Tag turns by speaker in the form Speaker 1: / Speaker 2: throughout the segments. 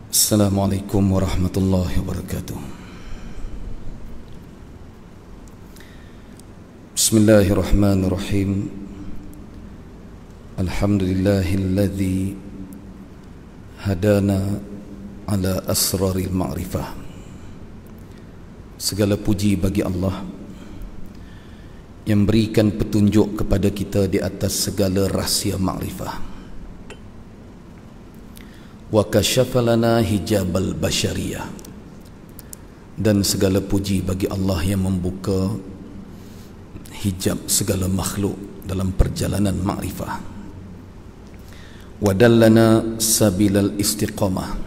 Speaker 1: Assalamualaikum warahmatullahi wabarakatuh. Bismillahirrahmanirrahim. Alhamdulillahilladzi hadana ala asraril ma'rifah. Segala puji bagi Allah yang berikan petunjuk kepada kita di atas segala rahsia ma'rifah. Wa kasyafa lana hijabal basyariyah, dan segala puji bagi Allah yang membuka hijab segala makhluk dalam perjalanan ma'rifah. Wa dallana sabilal istiqamah,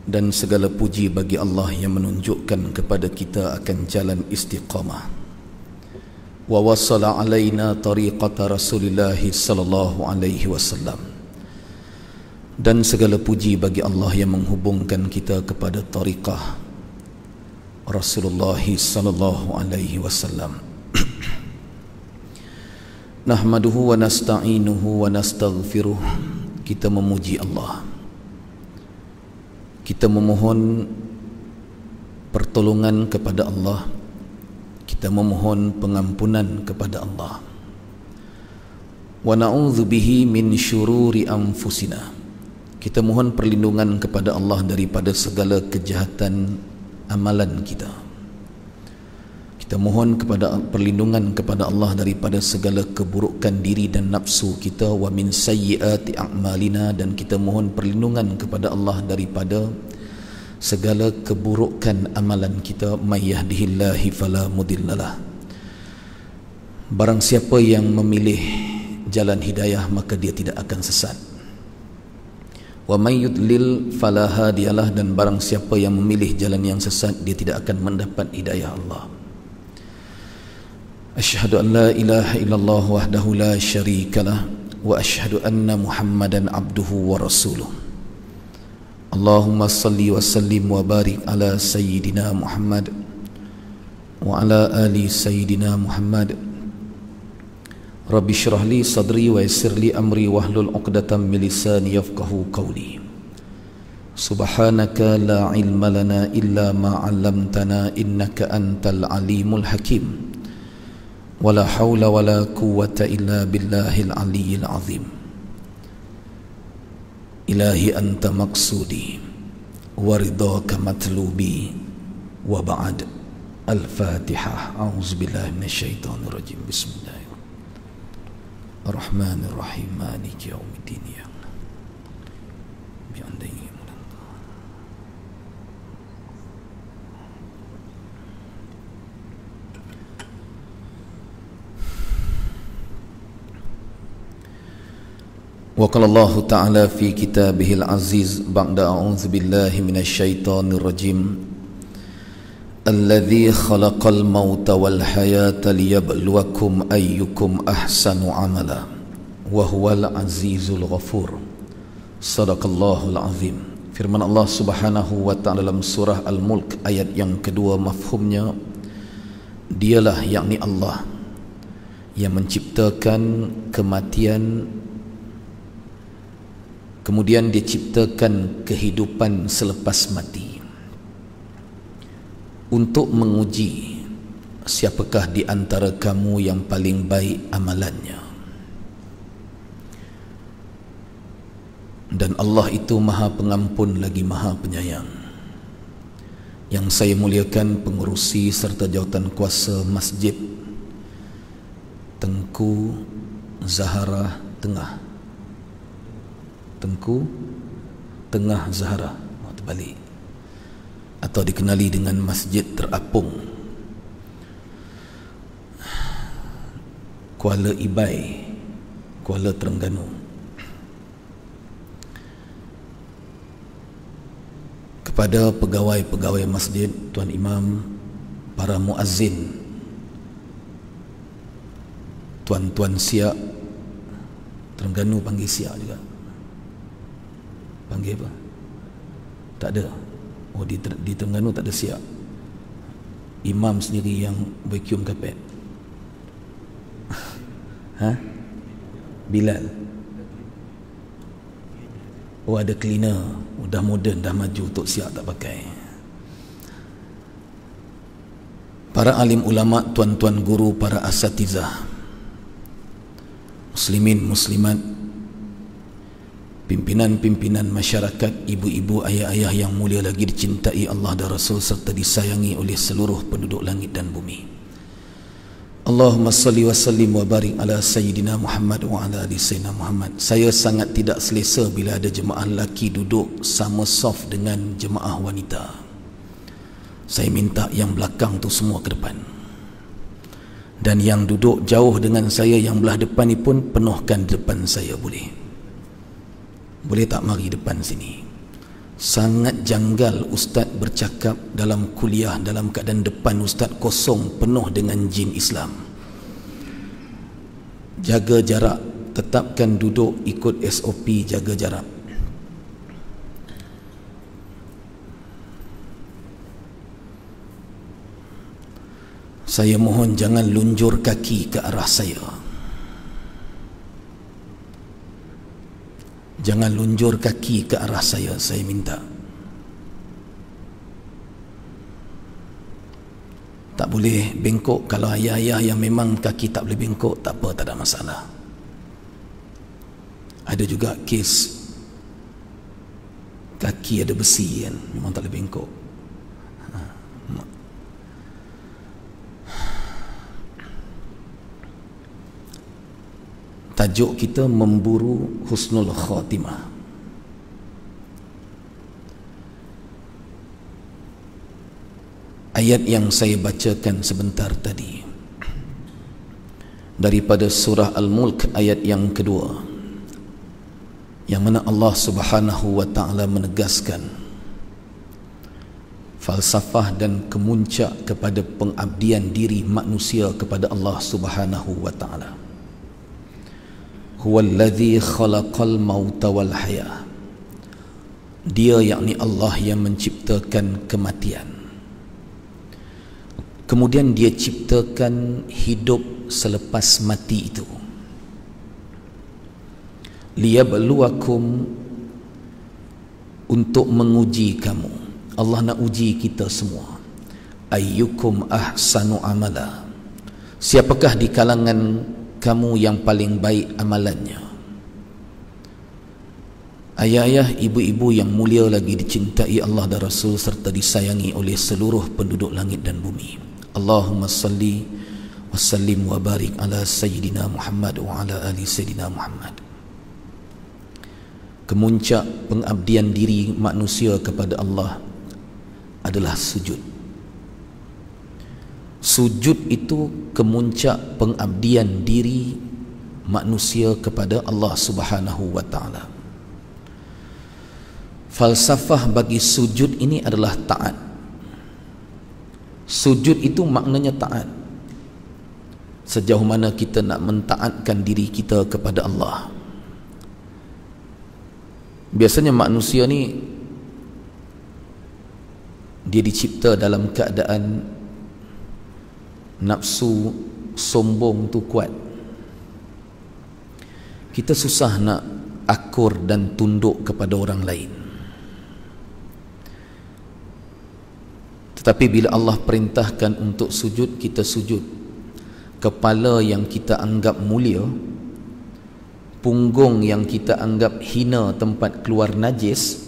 Speaker 1: dan segala puji bagi Allah yang menunjukkan kepada kita akan jalan istiqamah. Wa wassala alaina tariqata Rasulillah sallallahu alaihi wasallam, dan segala puji bagi Allah yang menghubungkan kita kepada tariqah Rasulullah sallallahu alaihi wasallam. Nahmaduhu wa nasta'inuhu wa nastaghfiruh. Kita memuji Allah, kita memohon pertolongan kepada Allah, kita memohon pengampunan kepada Allah. Wa na'udzu bihi min syururi anfusina. Kita mohon perlindungan kepada Allah daripada segala kejahatan amalan kita. Kita mohon perlindungan kepada Allah daripada segala keburukan diri dan nafsu kita. Wa min sayyiati a'malina, dan kita mohon perlindungan kepada Allah daripada segala keburukan amalan kita. May yahdihillahu fala mudhillalah. Barang siapa yang memilih jalan hidayah, maka dia tidak akan sesat. Wa may yudlil fala hadiyalah, dan barang siapa yang memilih jalan yang sesat, dia tidak akan mendapat hidayah Allah. Asyhadu an la ilaha illallah wahdahu la syarikalah, wa asyhadu anna Muhammadan abduhu wa rasuluh. Allahumma salli wa sallim wa barik ala sayyidina Muhammad wa ala ali sayyidina Muhammad. Rabbi syrah li sadri wa yassir li amri wahlul 'uqdatam min lisani yafqahu qawli. Subhanaka la ilma lana illa ma 'allamtana innaka antal alimul hakim. Wala haula wala quwwata illa billahil aliyyil azim. Ilahi anta maqsudi wa ridhaka matlubi wa ba'd. Al-Fatihah. A'udzubillahi minasyaitonir rajim. Bismillahirrahmanirrahim. Ar-Rahmanir-Rahim, Maliki yaumiddin. Ya Allah, bi'andai wa qala Allah ta'ala fi kitabihil aziz ba'da a'udzu billahi minasyaitonir rajim. Alladzi khalaqal mauta wal hayata liyabluwakum ayyukum ahsanu amala wa huwal azizul ghafur. Sadaqallahul azim. Firman Allah Subhanahu wa ta'ala dalam surah Al-Mulk ayat yang kedua, mafhumnya, dialah yakni Allah yang menciptakan kematian, kemudian dia ciptakan kehidupan selepas mati, untuk menguji siapakah di antara kamu yang paling baik amalannya. Dan Allah itu Maha Pengampun lagi Maha Penyayang. Yang saya muliakan pengurusi serta jawatan kuasa Masjid Tengku Zahara Tengah, Tengku Tengah Zahara, terbalik, atau dikenali dengan Masjid Terapung, Kuala Ibai, Kuala Terengganu. Kepada pegawai-pegawai masjid, tuan imam, para muazzin, tuan-tuan siak, Terengganu panggil siak juga. Panggil apa? Tak ada. Oh, di Terengganu tak ada siap. Imam sendiri yang vacuum kapet. Ha? Bilal. Oh, ada cleaner, dah moden, dah maju, tok siap tak pakai. Para alim ulama, tuan-tuan guru, para asatizah, muslimin, muslimat, pimpinan-pimpinan masyarakat, ibu-ibu, ayah-ayah yang mulia lagi dicintai Allah dan Rasul serta disayangi oleh seluruh penduduk langit dan bumi. Allahumma salli wa sallim wa barik ala Sayyidina Muhammad wa ala ali Sayyidina Muhammad. Saya sangat tidak selesa bila ada jemaah lelaki duduk sama saf dengan jemaah wanita. Saya minta yang belakang tu semua ke depan, dan yang duduk jauh dengan saya yang belah depan ni pun penuhkan depan saya. Boleh tak mari depan sini? Sangat janggal ustaz bercakap dalam kuliah dalam keadaan depan ustaz kosong penuh dengan jin Islam. Jaga jarak, tetapkan duduk ikut SOP, jaga jarak. Saya mohon jangan lunjur kaki ke arah saya. Jangan lunjur kaki ke arah saya minta. Tak boleh bengkok. Kalau ayah-ayah yang memang kaki tak boleh bengkok, tak apa, tak ada masalah. Ada juga kes kaki ada besi kan, memang tak boleh bengkok. Tajuk kita memburu husnul khatimah. Ayat yang saya bacakan sebentar tadi daripada surah Al-Mulk ayat yang kedua, yang mana Allah Subhanahu wa ta'ala menegaskan falsafah dan kemuncak kepada pengabdian diri manusia kepada Allah Subhanahu wa ta'ala. Huwallazi khalaqal mauta wal haya. Dia yakni Allah yang menciptakan kematian, kemudian dia ciptakan hidup selepas mati itu. Liyabluwakum, untuk menguji kamu. Allah nak uji kita semua. Ayyukum ahsanu amala, siapakah di kalangan kamu yang paling baik amalannya. Ayah-ayah, ibu-ibu yang mulia lagi dicintai Allah dan Rasul serta disayangi oleh seluruh penduduk langit dan bumi. Allahumma salli wa sallim wa barik ala Sayyidina Muhammad wa ala ali Sayyidina Muhammad. Kemuncak pengabdian diri manusia kepada Allah adalah sujud. Sujud itu kemuncak pengabdian diri manusia kepada Allah Subhanahu wa ta'ala. Falsafah bagi sujud ini adalah taat. Sujud itu maknanya taat. Sejauh mana kita nak mentaatkan diri kita kepada Allah. Biasanya manusia ni dia dicipta dalam keadaan nafsu sombong tu kuat. Kita susah nak akur dan tunduk kepada orang lain. Tetapi bila Allah perintahkan untuk sujud, kita sujud. Kepala yang kita anggap mulia, punggung yang kita anggap hina tempat keluar najis,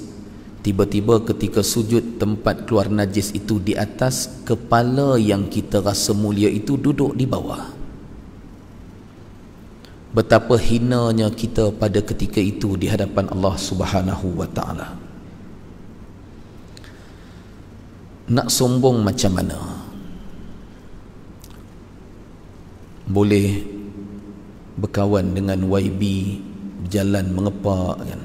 Speaker 1: tiba-tiba ketika sujud tempat keluar najis itu di atas, kepala yang kita rasa mulia itu duduk di bawah. Betapa hinanya kita pada ketika itu di hadapan Allah Subhanahu wa ta'ala. Nak sombong macam mana? Boleh berkawan dengan YB, berjalan mengepak kan?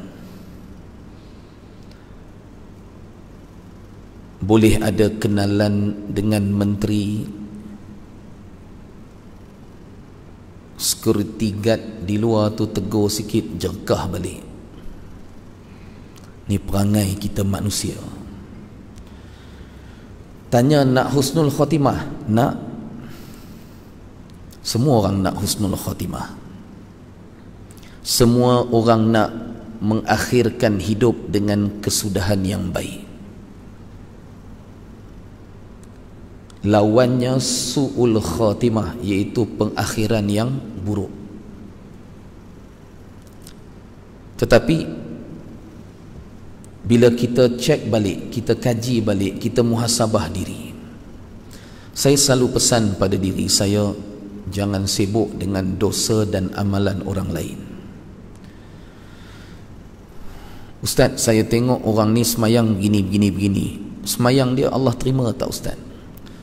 Speaker 1: Boleh ada kenalan dengan menteri, security guard di luar tu tegur sikit, jerkah balik. Ni perangai kita manusia. Tanya nak husnul khatimah? Nak. Semua orang nak husnul khatimah. Semua orang nak mengakhirkan hidup dengan kesudahan yang baik. Lawannya su'ul khatimah, iaitu pengakhiran yang buruk. Tetapi bila kita cek balik, kita kaji balik, kita muhasabah diri, saya selalu pesan pada diri saya, jangan sibuk dengan dosa dan amalan orang lain. Ustaz, saya tengok orang ni semayang begini. Semayang dia Allah terima tak Ustaz?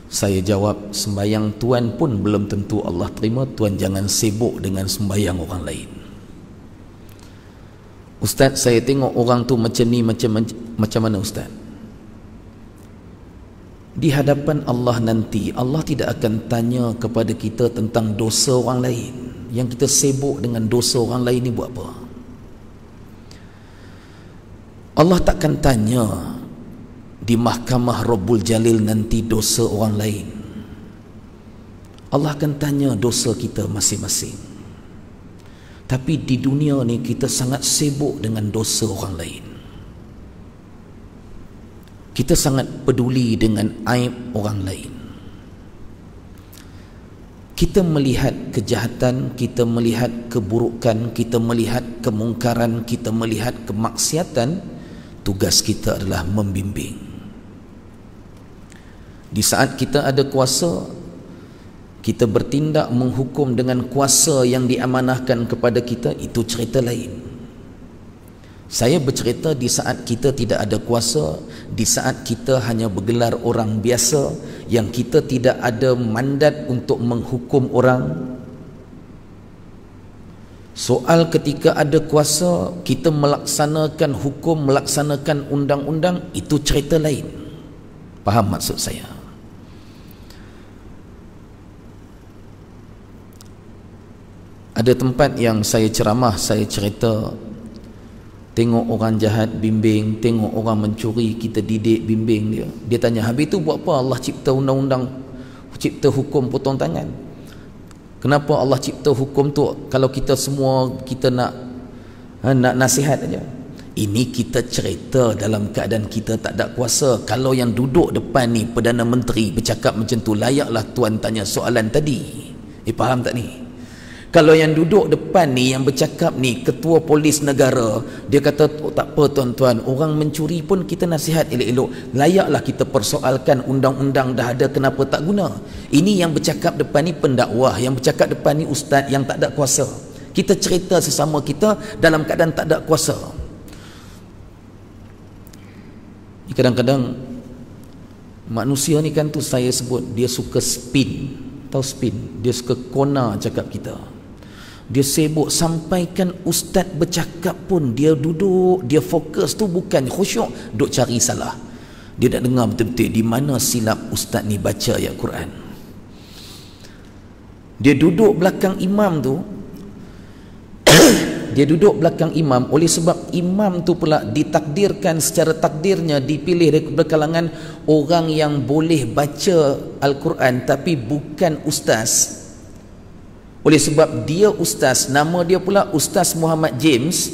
Speaker 1: Saya jawab, sembayang tuan pun belum tentu Allah terima. Tuan jangan sibuk dengan sembayang orang lain. Ustaz, saya tengok orang tu macam ni, macam mana Ustaz? Di hadapan Allah nanti, Allah tidak akan tanya kepada kita tentang dosa orang lain. Yang kita sibuk dengan dosa orang lain ni buat apa? Allah takkan tanya di mahkamah Rabbul Jalil nanti dosa orang lain. Allah akan tanya dosa kita masing-masing. Tapi di dunia ni kita sangat sibuk dengan dosa orang lain. Kita sangat peduli dengan aib orang lain. Kita melihat kejahatan, kita melihat keburukan, kita melihat kemungkaran, kita melihat kemaksiatan. Tugas kita adalah membimbing. Di saat kita ada kuasa, kita bertindak menghukum dengan kuasa yang diamanahkan kepada kita, itu cerita lain. Saya bercerita di saat kita tidak ada kuasa, di saat kita hanya bergelar orang biasa, yang kita tidak ada mandat untuk menghukum orang. Soal ketika ada kuasa, kita melaksanakan hukum, melaksanakan undang-undang, itu cerita lain. Faham maksud saya? Ada tempat yang saya ceramah, saya cerita, tengok orang jahat, bimbing. Tengok orang mencuri, kita didik, bimbing dia. Dia tanya, habis tu buat apa Allah cipta undang-undang, cipta hukum potong tangan? Kenapa Allah cipta hukum tu kalau kita semua kita nak nasihat aja? Ini kita cerita dalam keadaan kita tak ada kuasa. Kalau yang duduk depan ni Perdana Menteri bercakap macam tu, layaklah tuan tanya soalan tadi. Faham tak ni? Kalau yang duduk depan ni, yang bercakap ni Ketua Polis Negara, dia kata, oh, tak apa tuan-tuan, orang mencuri pun kita nasihat elok-elok. Layaklah kita persoalkan undang-undang dah ada, kenapa tak guna? Ini yang bercakap depan ni pendakwah, yang bercakap depan ni ustaz yang tak ada kuasa. Kita cerita sesama kita dalam keadaan tak ada kuasa. Kadang-kadang manusia ni kan tu saya sebut, dia suka spin. Tahu spin? Dia suka kona cakap kita. Dia sibuk sampaikan ustaz bercakap pun dia duduk, dia fokus tu bukan khusyuk, duk cari salah. Dia tak dengar betul-betul di mana silap ustaz ni baca ayat Quran. Dia duduk belakang imam tu dia duduk belakang imam, oleh sebab imam tu pula ditakdirkan secara takdirnya dipilih dari kalangan orang yang boleh baca Al-Quran tapi bukan ustaz. Oleh sebab dia ustaz, nama dia pula Ustaz Muhammad James,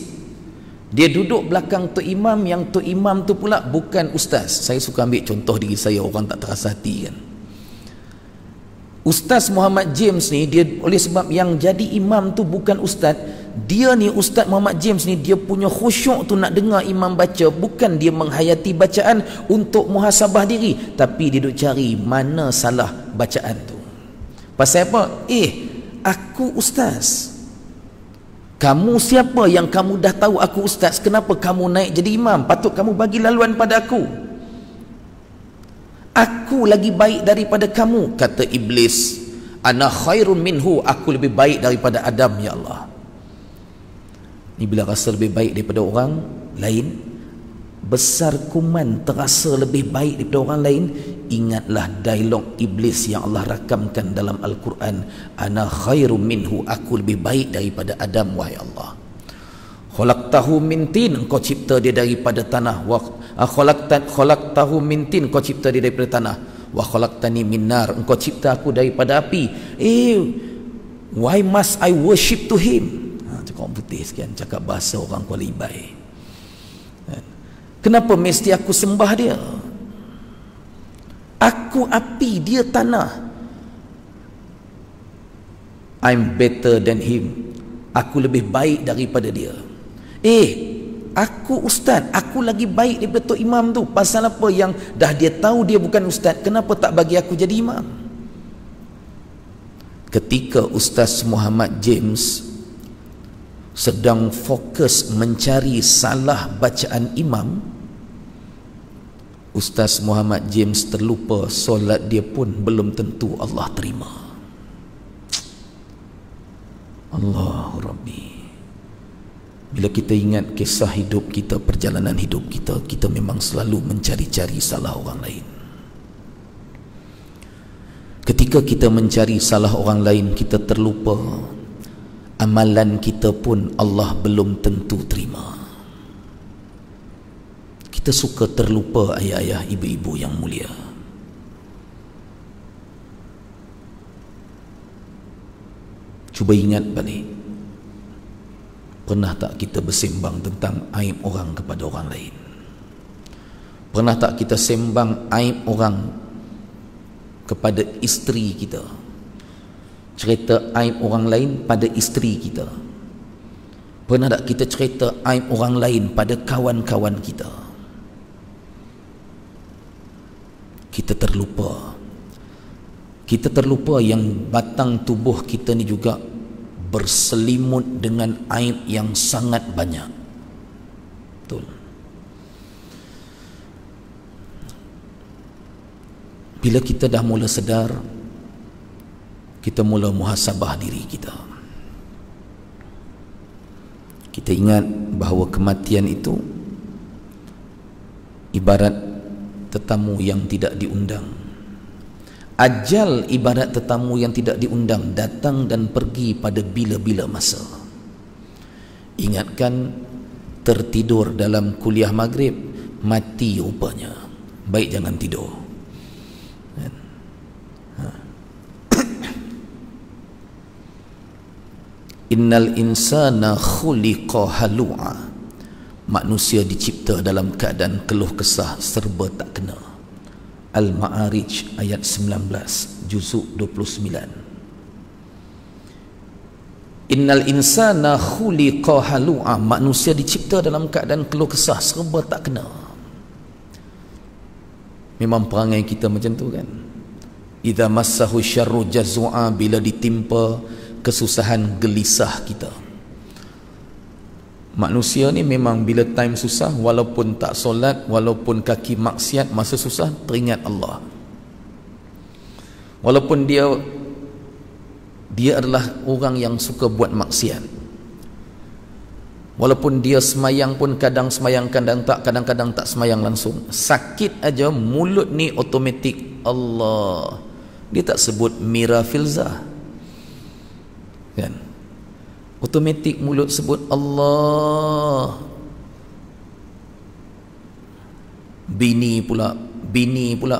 Speaker 1: dia duduk belakang tu imam, yang tu imam tu pula bukan ustaz. Saya suka ambil contoh diri saya, orang tak terasa hati kan. Ustaz Muhammad James ni, dia oleh sebab yang jadi imam tu bukan ustaz, dia ni Ustaz Muhammad James ni, dia punya khusyuk tu nak dengar imam baca, bukan dia menghayati bacaan untuk muhasabah diri, tapi dia duk cari mana salah bacaan tu. Pasal apa? Aku ustaz. Kamu siapa yang kamu dah tahu aku ustaz? Kenapa kamu naik jadi imam? Patut kamu bagi laluan pada aku. Aku lagi baik daripada kamu, kata iblis. Ana khairun minhu, aku lebih baik daripada Adam, ya Allah. Ni bila rasa lebih baik daripada orang lain, besar kuman terasa lebih baik daripada orang lain, ingatlah dialog iblis yang Allah rakamkan dalam Al-Quran. Ana khairun minhu, aku lebih baik daripada Adam, wahai Allah. Khalaqtahu min tin, engkau cipta dia daripada tanah. Wa khalaqtahu min tin, engkau cipta dia daripada tanah. Wa khalaqtani min nar, engkau cipta aku daripada api. Why must I worship to him? Cakap orang putih sekian, cakap bahasa orang Kuala Ibai. Kenapa mesti aku sembah dia? Aku api, dia tanah. I'm better than him. Aku lebih baik daripada dia. Aku ustaz, aku lagi baik daripada Tok Imam tu. Pasal apa? Yang dah dia tahu dia bukan ustaz, kenapa tak bagi aku jadi imam? Ketika Ustaz Muhammad James sedang fokus mencari salah bacaan imam, Ustaz Muhammad James terlupa solat dia pun belum tentu Allah terima. Allahu Rabbi. Bila kita ingat kisah hidup kita, perjalanan hidup kita, kita memang selalu mencari-cari salah orang lain. Ketika kita mencari salah orang lain, kita terlupa amalan kita pun Allah belum tentu terima. Kita suka terlupa ayah-ayah, ibu-ibu yang mulia. Cuba ingat balik. Pernah tak kita bersembang tentang aib orang kepada orang lain? Pernah tak kita sembang aib orang kepada isteri kita? Cerita aib orang lain pada isteri kita? Pernah tak kita cerita aib orang lain pada kawan-kawan kita? Kita terlupa. Kita terlupa yang batang tubuh kita ni juga berselimut dengan aib yang sangat banyak. Betul. Bila kita dah mula sedar, kita mula muhasabah diri kita. Kita ingat bahawa kematian itu ibarat tetamu yang tidak diundang. Ajal ibarat tetamu yang tidak diundang, datang dan pergi pada bila-bila masa. Ingatkan, tertidur dalam kuliah maghrib, mati rupanya. Baik jangan tidur. Innal insana khuliqa halu'a. Manusia dicipta dalam keadaan keluh kesah, serba tak kena. Al-Ma'arij ayat 19, juzuk 29. Innal insana khuliqa halu'a. Manusia dicipta dalam keadaan keluh kesah, serba tak kena. Memang perangai kita macam tu kan. Idza massahu syarru jazua. Bila ditimpa kesusahan, gelisah kita. Manusia ni memang bila time susah, walaupun tak solat, walaupun kaki maksiat, masa susah teringat Allah. Walaupun dia adalah orang yang suka buat maksiat, walaupun dia semayang pun kadang semayang, kadang-kadang tak semayang langsung. Sakit aja mulut ni automatik Allah. Dia tak sebut Mira Filzah kan, automatik mulut sebut Allah. Bini pula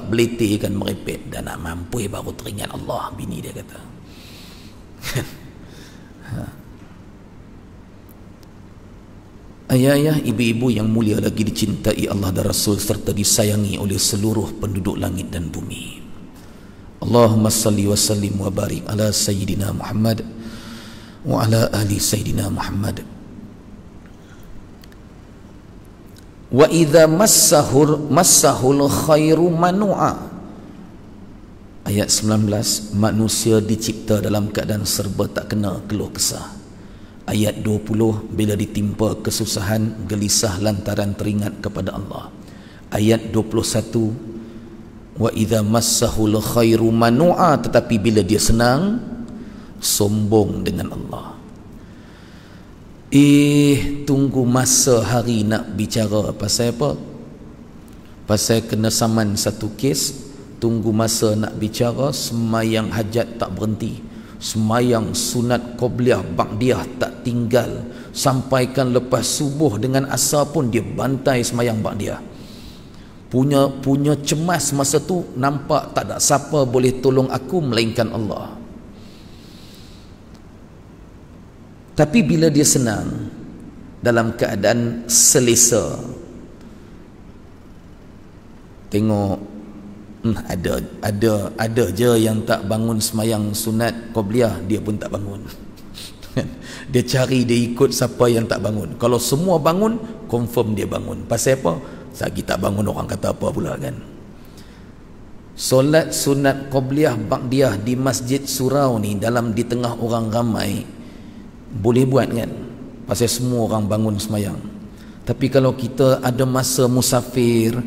Speaker 1: beletirkan merepek, dan nak mampu baru teringat Allah. Bini dia kata ayah-ayah, ibu-ibu yang mulia lagi dicintai Allah dan Rasul serta disayangi oleh seluruh penduduk langit dan bumi. Allahumma salli wa sallim wa barik ala Sayyidina Muhammad wa ala ahli Sayyidina Muhammad. Wa idza massahul khairu manu'a. Ayat 19, manusia dicipta dalam keadaan serba tak kena, keluh kesah. Ayat 20, bila ditimpa kesusahan, gelisah lantaran teringat kepada Allah. Ayat 21, wa idza massahul khairu manu'a. Tetapi bila dia senang, sombong dengan Allah. Tunggu masa hari nak bicara. Pasal apa? Pasal kena saman satu kes. Tunggu masa nak bicara, semayang hajat tak berhenti, semayang sunat qobliyah ba'diyah tak tinggal, sampaikan lepas subuh dengan asar pun dia bantai semayang ba'diyah. Punya cemas masa tu, nampak tak ada siapa boleh tolong aku melainkan Allah. Tapi bila dia senang, dalam keadaan selesa, tengok ada je yang tak bangun semayang sunat qabliyah, dia pun tak bangun. Dia cari, dia ikut siapa yang tak bangun. Kalau semua bangun, confirm dia bangun. Pasal apa? Lagi tak bangun, orang kata apa pula kan. Solat sunat qabliyah ba'diyah di masjid surau ni, di tengah orang ramai, boleh buat kan, pasal semua orang bangun semayang. Tapi kalau kita ada masa musafir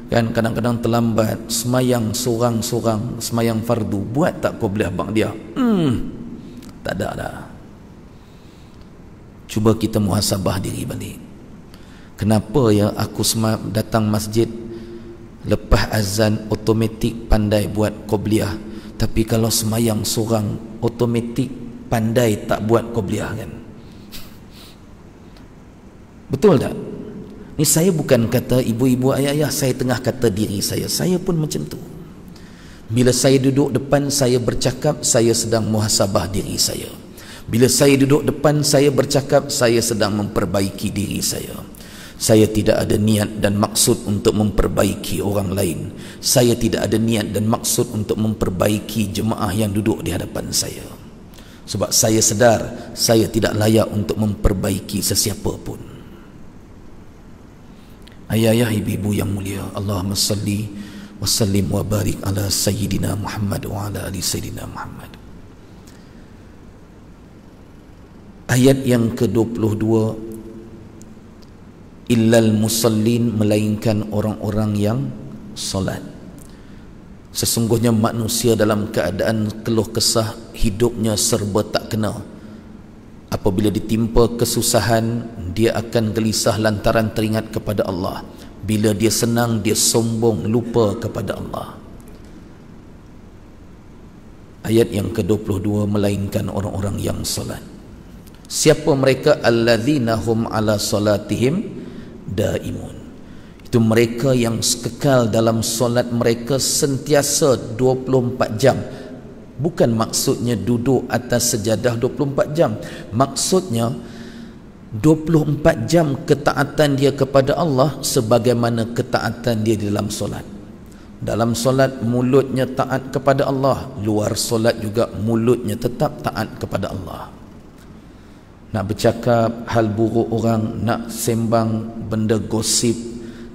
Speaker 1: kan, kadang-kadang terlambat, semayang sorang-sorang, semayang fardu, buat tak qabliyah ba'diyah? Tak ada dah. Cuba kita muhasabah diri balik. Kenapa ya aku datang masjid, lepas azan automatik pandai buat qabliyah, tapi kalau semayang sorang automatik pandai tak buat qabliyah kan? Betul tak? Ni saya bukan kata ibu-ibu ayah-ayah, saya tengah kata diri saya pun macam tu. Bila saya duduk depan saya bercakap, saya sedang muhasabah diri saya. Bila saya duduk depan saya bercakap, saya sedang memperbaiki diri saya. Saya tidak ada niat dan maksud untuk memperbaiki orang lain. Saya tidak ada niat dan maksud untuk memperbaiki jemaah yang duduk di hadapan saya. Sebab saya sedar saya tidak layak untuk memperbaiki sesiapa pun. Ayah-ayah, ibu-ibu yang mulia, Allahumma salli wa sallim wa barik ala Sayyidina Muhammad wa ala ali Sayyidina Muhammad. Ayat yang ke-22, illal musallin, melainkan orang-orang yang solat. Sesungguhnya manusia dalam keadaan keluh kesah, hidupnya serba tak kena. Apabila ditimpa kesusahan, dia akan gelisah lantaran teringat kepada Allah. Bila dia senang, dia sombong, lupa kepada Allah. Ayat yang ke-22, melainkan orang-orang yang solat. Siapa mereka? Alladzina hum ala salatihim daimun. Itu mereka yang kekal dalam solat mereka sentiasa 24 jam. Bukan maksudnya duduk atas sejadah 24 jam. Maksudnya 24 jam ketaatan dia kepada Allah sebagaimana ketaatan dia di dalam solat. Dalam solat mulutnya taat kepada Allah, luar solat juga mulutnya tetap taat kepada Allah. Nak bercakap hal buruk orang, nak sembang benda gosip,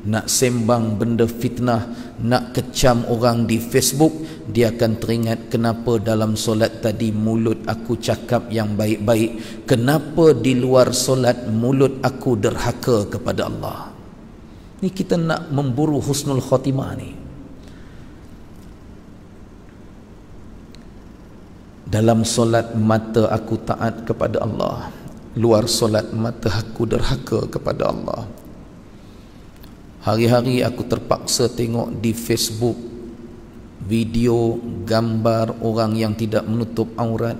Speaker 1: nak sembang benda fitnah, nak kecam orang di Facebook, dia akan teringat kenapa dalam solat tadi mulut aku cakap yang baik-baik, kenapa di luar solat mulut aku derhaka kepada Allah. Ni kita nak memburu husnul khatimah ni. Dalam solat mata aku taat kepada Allah, luar solat mata aku derhaka kepada Allah. Hari-hari aku terpaksa tengok di Facebook video, gambar orang yang tidak menutup aurat.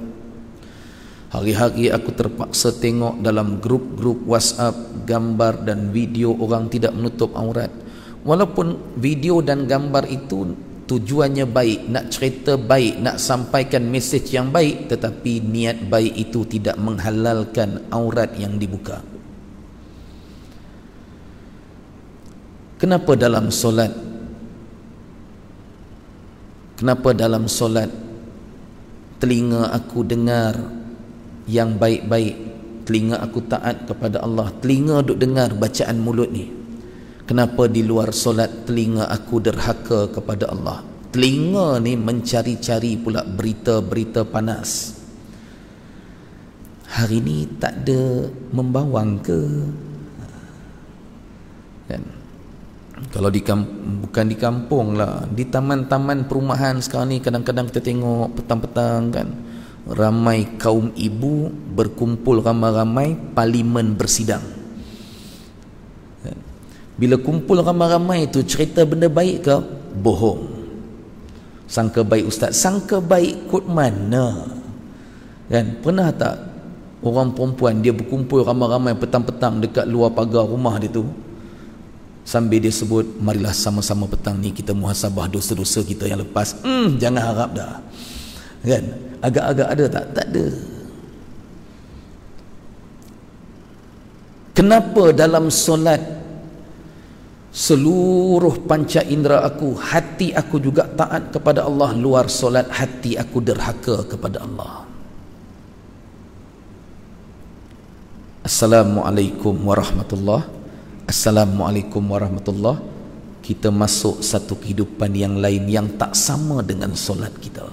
Speaker 1: Hari-hari aku terpaksa tengok dalam grup-grup WhatsApp gambar dan video orang tidak menutup aurat. Walaupun video dan gambar itu tujuannya baik, nak cerita baik, nak sampaikan mesej yang baik, tetapi niat baik itu tidak menghalalkan aurat yang dibuka. Kenapa dalam solat telinga aku dengar yang baik-baik, telinga aku taat kepada Allah, telinga duk dengar bacaan mulut ni? Kenapa di luar solat telinga aku derhaka kepada Allah? Telinga ni mencari-cari pula berita-berita panas. Hari ni tak ada membawang ke? Kan? Kalau bukan di kampung lah, di taman-taman perumahan sekarang ni kadang-kadang kita tengok petang-petang kan, ramai kaum ibu berkumpul ramai-ramai, parlimen bersidang. Bila kumpul ramai-ramai itu cerita benda baik ke? Bohong. Sangka baik ustaz, sangka baik kot mana? Kan? Pernah tak orang perempuan dia berkumpul ramai-ramai petang-petang dekat luar pagar rumah dia tu, sambil dia sebut, marilah sama-sama petang ni kita muhasabah dosa-dosa kita yang lepas. Jangan harap dah. Kan? Agak-agak ada tak? Tak ada. Kenapa dalam solat seluruh panca indera aku, hati aku juga taat kepada Allah. Luar solat hati aku derhaka kepada Allah. Assalamualaikum warahmatullahi. Assalamualaikum warahmatullahi. Kita masuk satu kehidupan yang lain yang tak sama dengan solat kita.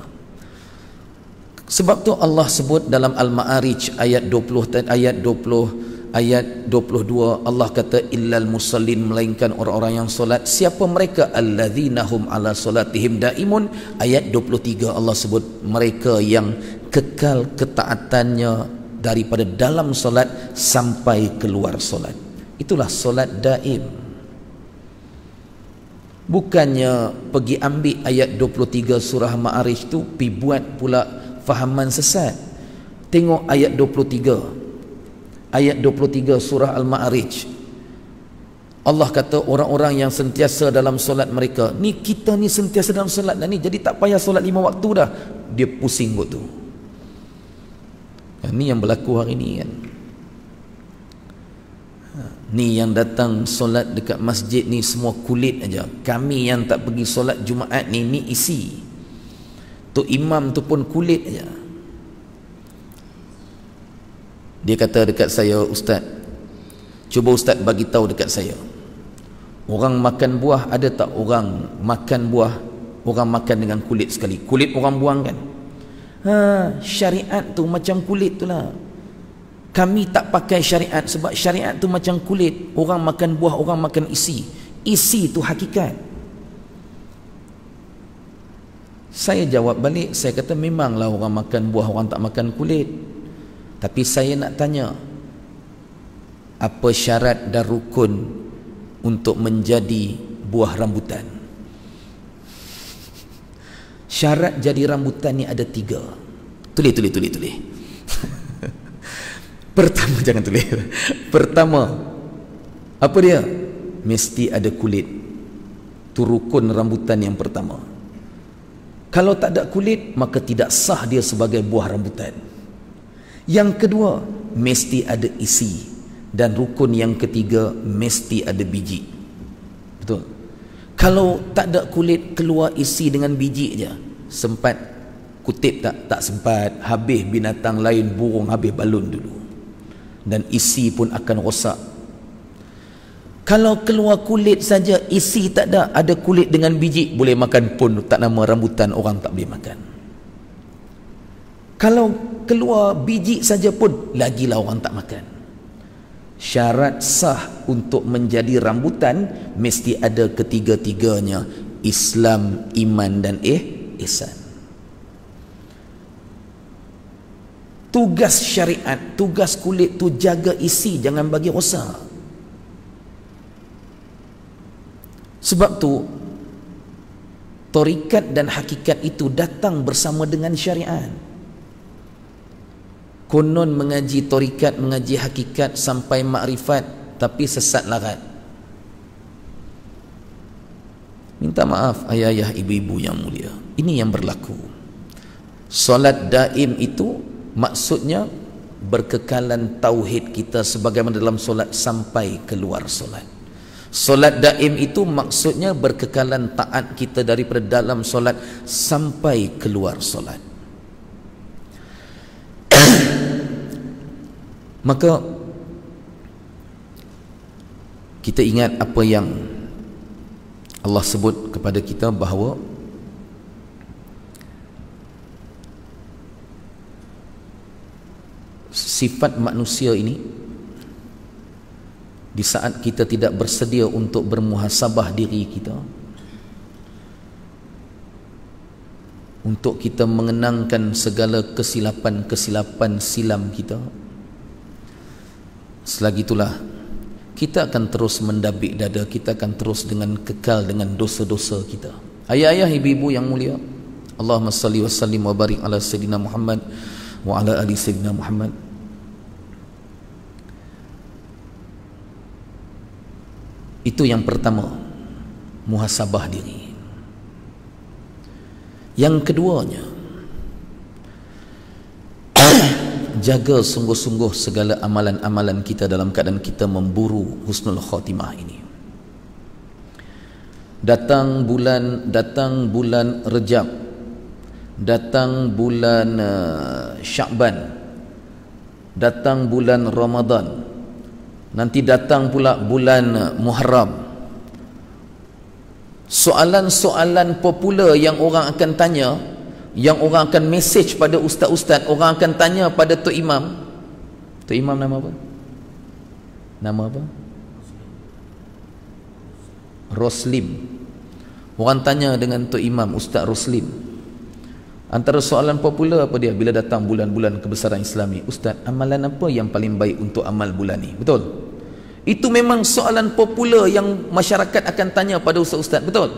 Speaker 1: Sebab tu Allah sebut dalam Al-Ma'arij ayat 20 ayat 22 Allah kata illal musallin, melainkan orang-orang yang solat. Siapa mereka? Alladzina hum ala solatihim daimun. Ayat 23 Allah sebut mereka yang kekal ketaatannya daripada dalam solat sampai keluar solat. Itulah solat daim. Bukannya pergi ambil ayat 23 surah Ma'arij tu pi buat pula fahaman sesat. Tengok ayat 23. Ayat 23 surah Al-Ma'arij. Allah kata orang-orang yang sentiasa dalam solat mereka. Ni kita ni sentiasa dalam solat dah ni, jadi tak payah solat 5 waktu dah. Dia pusing kot tu. Ni yang berlaku hari ni kan. Ni yang datang solat dekat masjid ni semua kulit aja. Kami yang tak pergi solat Jumaat ni isi. Tu imam tu pun kulit aja. Dia kata dekat saya, ustaz, cuba ustaz bagi tahu dekat saya, orang makan buah ada tak orang makan buah, orang makan dengan kulit sekali, kulit orang buang kan? Syariat tu macam kulit tu lah. Kami tak pakai syariat sebab syariat tu macam kulit. Orang makan buah, orang makan isi. Isi tu hakikat. Saya jawab balik, saya kata memanglah orang makan buah, orang tak makan kulit. Tapi saya nak tanya, apa syarat dan rukun untuk menjadi buah rambutan? Syarat jadi rambutan ni ada 3. Tulis. Pertama, jangan tulis. Pertama, apa dia? Mesti ada kulit. Tu rukun rambutan yang pertama. Kalau tak ada kulit, maka tidak sah dia sebagai buah rambutan. Yang kedua, mesti ada isi. Dan rukun yang ketiga, mesti ada biji. Betul? Kalau tak ada kulit, keluar isi dengan biji je, sempat kutip tak? Tak sempat. Habis binatang lain, burung habis balun dulu. Dan isi pun akan rosak. Kalau keluar kulit saja, isi tak ada kulit dengan biji, boleh makan pun tak nama rambutan, orang tak boleh makan. Kalau keluar biji saja pun, lagilah orang tak makan. Syarat sah untuk menjadi rambutan mesti ada ketiga-tiganya: Islam, iman dan ihsan. Tugas syariat, tugas kulit tu jaga isi, jangan bagi rosak. Sebab tu tarikat dan hakikat itu datang bersama dengan syariat. Konon mengaji tarikat, mengaji hakikat sampai makrifat, tapi sesat larat. Minta maaf ayah-ayah, ibu-ibu yang mulia. Ini yang berlaku. Solat daim itu maksudnya berkekalan tauhid kita sebagaimana dalam solat sampai keluar solat. Solat daim itu maksudnya berkekalan taat kita daripada dalam solat sampai keluar solat. Maka kita ingat apa yang Allah sebut kepada kita, bahawa sifat manusia ini, di saat kita tidak bersedia untuk bermuhasabah diri kita, untuk kita mengenangkan segala kesilapan-kesilapan silam kita, selagi itulah kita akan terus mendabik dada, kita akan terus dengan kekal dengan dosa-dosa kita. Ayah-ayah, ibu-ibu yang mulia, Allahumma salli wa sallim wa barik ala sayyidina Muhammad wa ala ali sayyidina Muhammad. Itu yang pertama, muhasabah diri. Yang keduanya, jaga sungguh-sungguh segala amalan-amalan kita dalam keadaan kita memburu husnul khatimah ini. datang bulan Rejab, datang bulan Syakban, datang bulan Ramadan, nanti datang pula bulan Muharram. Soalan-soalan popular yang orang akan tanya, yang orang akan message pada ustaz-ustaz, orang akan tanya pada Tok Imam. Tok Imam nama apa? Nama apa? Roslim. Orang tanya dengan Tok Imam, Ustaz Roslim. Antara soalan popular apa dia bila datang bulan-bulan kebesaran Islami? Ustaz, amalan apa yang paling baik untuk amal bulan ni? Betul? Itu memang soalan popular yang masyarakat akan tanya pada ustaz-ustaz, betul?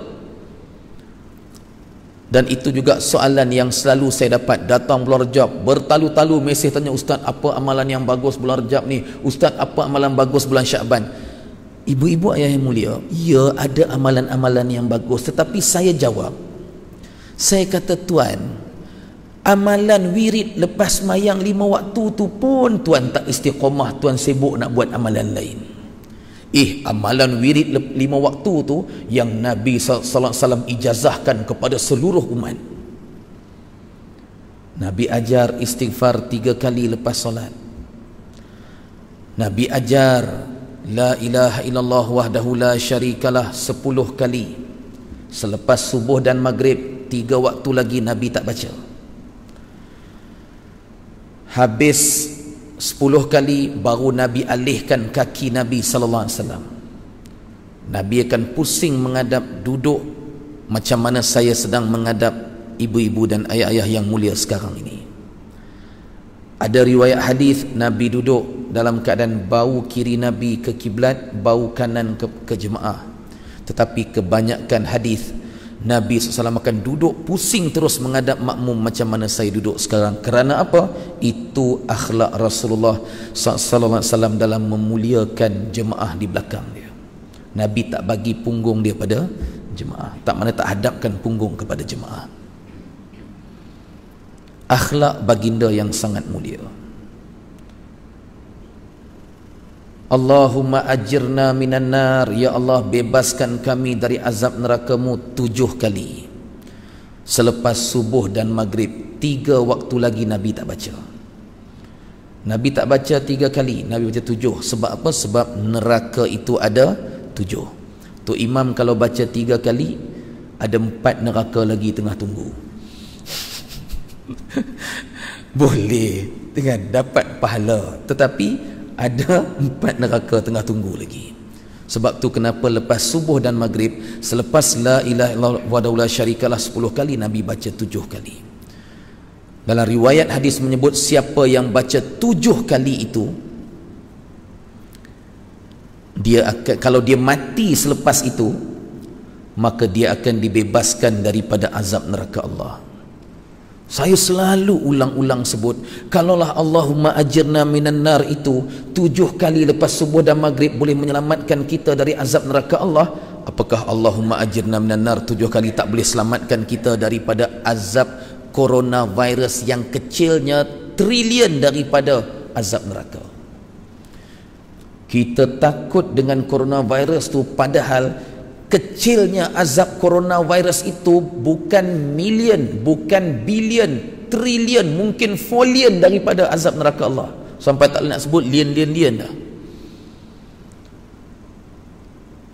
Speaker 1: Dan itu juga soalan yang selalu saya dapat. Datang bulan Rejab, bertalu-talu mesej tanya, Ustaz, apa amalan yang bagus bulan Rejab ni? Ustaz, apa amalan bagus bulan Syakban? Ibu-ibu ayah yang mulia, ya ada amalan-amalan yang bagus, tetapi saya jawab, saya kata, tuan, amalan wirid lepas mayang 5 waktu tu pun tuan tak istiqamah, tuan sibuk nak buat amalan lain. Amalan wirid 5 waktu tu yang Nabi SAW ijazahkan kepada seluruh umat. Nabi ajar istighfar 3 kali lepas solat. Nabi ajar la ilaha illallah wahdahu la syarikalah 10 kali. Selepas subuh dan maghrib 3 waktu lagi Nabi tak baca. Habis 10 kali baru Nabi alihkan kaki Nabi sallallahu alaihi wasallam. Nabi akan pusing menghadap duduk macam mana saya sedang menghadap ibu-ibu dan ayah-ayah yang mulia sekarang ini. Ada riwayat hadis Nabi duduk dalam keadaan bau kiri Nabi ke kiblat, bau kanan ke jemaah. Tetapi kebanyakan hadis Nabi SAW akan duduk pusing terus menghadap makmum macam mana saya duduk sekarang. Kerana apa? Itu akhlak Rasulullah SAW dalam memuliakan jemaah di belakang dia. Nabi tak bagi punggung dia pada jemaah, tak mana tak hadapkan punggung kepada jemaah. Akhlak baginda yang sangat mulia. Allahumma ajirna minan nar, ya Allah bebaskan kami dari azab neraka-Mu 7 kali. Selepas subuh dan maghrib 3 waktu lagi Nabi tak baca. Nabi tak baca 3 kali, Nabi baca 7. Sebab apa? Sebab neraka itu ada 7. Tu imam kalau baca 3 kali, ada 4 neraka lagi tengah tunggu. Boleh dengan dapat pahala, tetapi ada 4 neraka tengah tunggu lagi. Sebab tu kenapa lepas subuh dan maghrib, selepas la ilaha illallah wahdahu la syarikalah 10 kali, Nabi baca 7 kali. Dalam riwayat hadis menyebut siapa yang baca 7 kali itu, dia akan, kalau dia mati selepas itu, maka dia akan dibebaskan daripada azab neraka Allah. Saya selalu ulang-ulang sebut, kalaulah Allahumma ajirna minan nar itu 7 kali lepas subuh dan maghrib boleh menyelamatkan kita dari azab neraka Allah, apakah Allahumma ajirna minan nar 7 kali tak boleh selamatkan kita daripada azab coronavirus yang kecilnya trilion daripada azab neraka? Kita takut dengan coronavirus tu, padahal kecilnya azab coronavirus itu bukan million, bukan billion, trilion, mungkin folion daripada azab neraka Allah. Sampai tak nak sebut lian dah.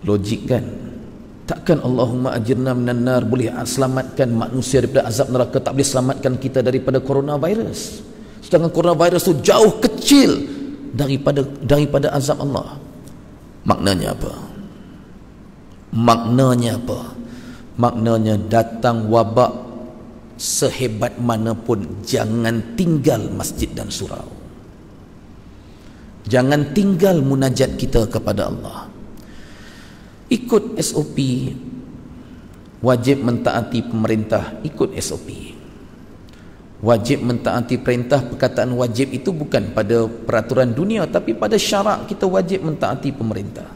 Speaker 1: Logik kan? Takkan Allahumma ajirna minan nar boleh selamatkan manusia daripada azab neraka, tak boleh selamatkan kita daripada coronavirus. Sedangkan coronavirus tu jauh kecil daripada azab Allah. Maknanya apa? Maknanya datang wabak sehebat manapun, jangan tinggal masjid dan surau. Jangan tinggal munajat kita kepada Allah. Ikut SOP. Wajib mentaati pemerintah, ikut SOP. Wajib mentaati perintah. Perkataan wajib itu bukan pada peraturan dunia, tapi pada syarak kita wajib mentaati pemerintah.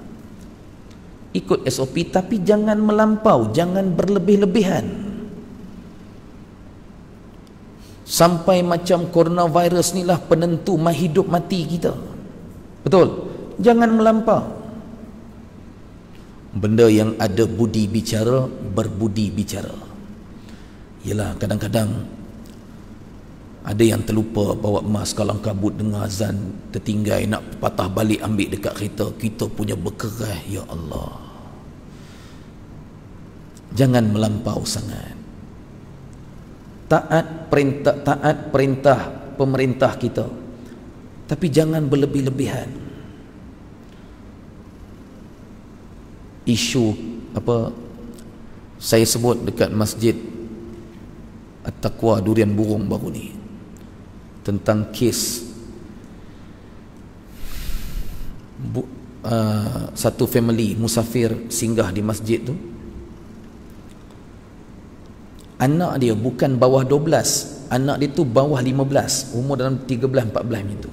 Speaker 1: Ikut SOP, tapi jangan melampau, jangan berlebih-lebihan sampai macam coronavirus ni lah penentu hidup mati kita. Betul? Jangan melampau. benda yang ada budi bicara, berbudi bicara. Yalah, kadang-kadang ada yang terlupa bawa emas, kalang kabut dengar azan, tertinggal nak patah balik ambil dekat kereta, kita punya berkerah. Ya Allah, jangan melampau sangat. Taat perintah pemerintah kita, tapi jangan berlebih-lebihan. Isu apa saya sebut dekat Masjid At-Taqwa Durian Burung baru ni, tentang kes satu family musafir singgah di masjid tu. Anak dia bukan bawah 12, anak dia tu bawah 15, umur dalam 13-14 macam tu.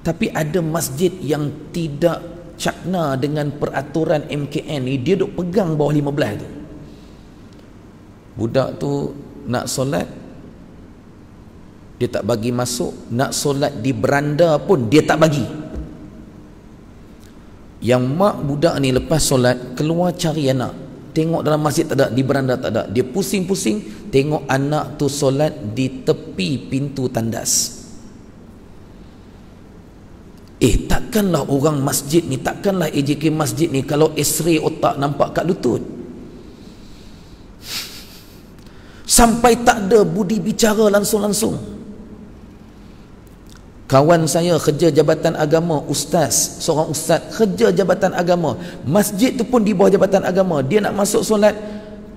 Speaker 1: Tapi ada masjid yang tidak cakna dengan peraturan MKN ni, dia duk pegang bawah 15 tu. Budak tu nak solat, dia tak bagi masuk. Nak solat di beranda pun dia tak bagi. Yang mak budak ni lepas solat keluar cari anak, tengok dalam masjid tak ada, di beranda tak ada. Dia pusing-pusing tengok anak tu solat di tepi pintu tandas. Takkanlah orang masjid ni, takkanlah AJK masjid ni kalau X-ray otak nampak kat lutut. Sampai tak ada budi bicara langsung-langsung. Kawan saya kerja Jabatan Agama, ustaz, seorang ustaz kerja Jabatan Agama, masjid tu pun di bawah Jabatan Agama. Dia nak masuk solat,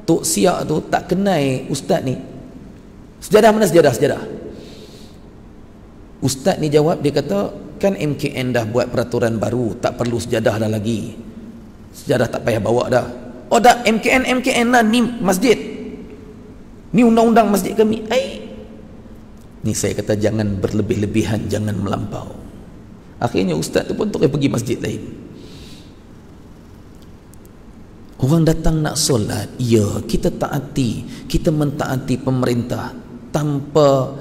Speaker 1: Tok Siak tu tak kenal ustaz ni. Sejadah mana sejadah? Ustaz ni jawab, dia kata, kan MKN dah buat peraturan baru, tak perlu sejadah dah lagi. Sejadah tak payah bawa dah. Oh dah, MKN lah, ni masjid, ni undang-undang masjid kami. Ni saya kata jangan berlebih-lebihan, jangan melampau. Akhirnya ustaz tu pun terus pergi masjid lain. Orang datang nak solat, ya kita taati, kita mentaati pemerintah tanpa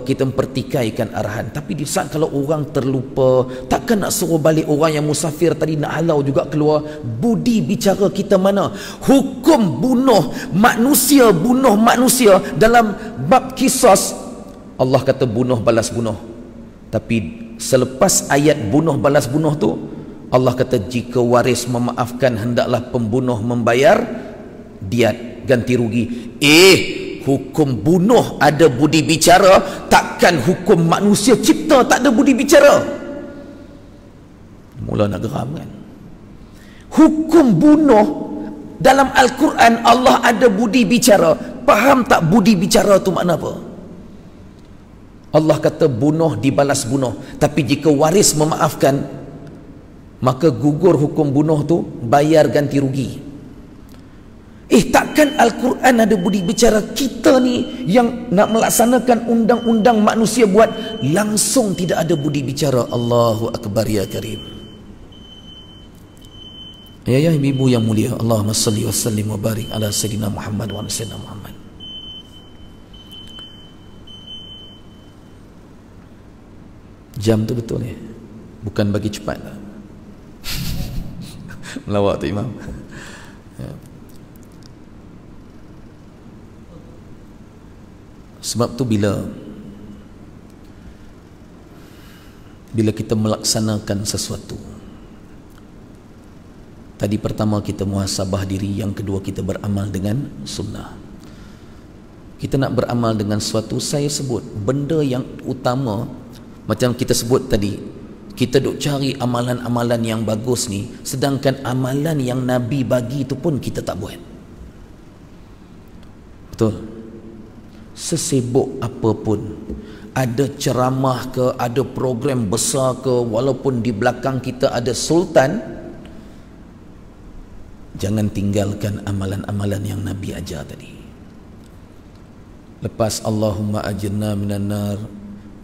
Speaker 1: kita mempertikaikan arahan. Tapi di saat kalau orang terlupa, takkan nak suruh balik orang yang musafir tadi, nak halau juga keluar. Budi bicara kita mana? Hukum bunuh manusia dalam bab kisos, Allah kata bunuh balas bunuh. Tapi selepas ayat bunuh balas bunuh tu, Allah kata jika waris memaafkan, hendaklah pembunuh membayar diat, ganti rugi. Hukum bunuh ada budi bicara, takkan hukum manusia cipta tak ada budi bicara? Mula nak geram kan? Hukum bunuh dalam Al-Quran Allah ada budi bicara. Faham tak budi bicara tu makna apa? Allah kata bunuh dibalas bunuh, tapi jika waris memaafkan, maka gugur hukum bunuh tu, bayar ganti rugi. Takkan Al-Quran ada budi bicara? Kita ni yang nak melaksanakan undang-undang manusia buat, langsung tidak ada budi bicara. Allahu Akbar ya Karim. Ya ibu yang mulia, Allahumma salli wa sallim wa barik ala Sayyidina Muhammad wa ala Sayyidina Muhammad. Jam tu betul ni, bukan bagi cepat lah. Melawak tu imam. Ya. Sebab tu bila kita melaksanakan sesuatu, tadi pertama kita muhasabah diri, yang kedua kita beramal dengan sunnah. Kita nak beramal dengan sesuatu, saya sebut benda yang utama, macam kita sebut tadi, kita duk cari amalan-amalan yang bagus ni, sedangkan amalan yang Nabi bagi tu pun kita tak buat. Betul? Sesibuk apapun, ada ceramah ke, ada program besar ke, walaupun di belakang kita ada sultan, jangan tinggalkan amalan-amalan yang Nabi ajar tadi. Lepas Allahumma ajirna minan nar,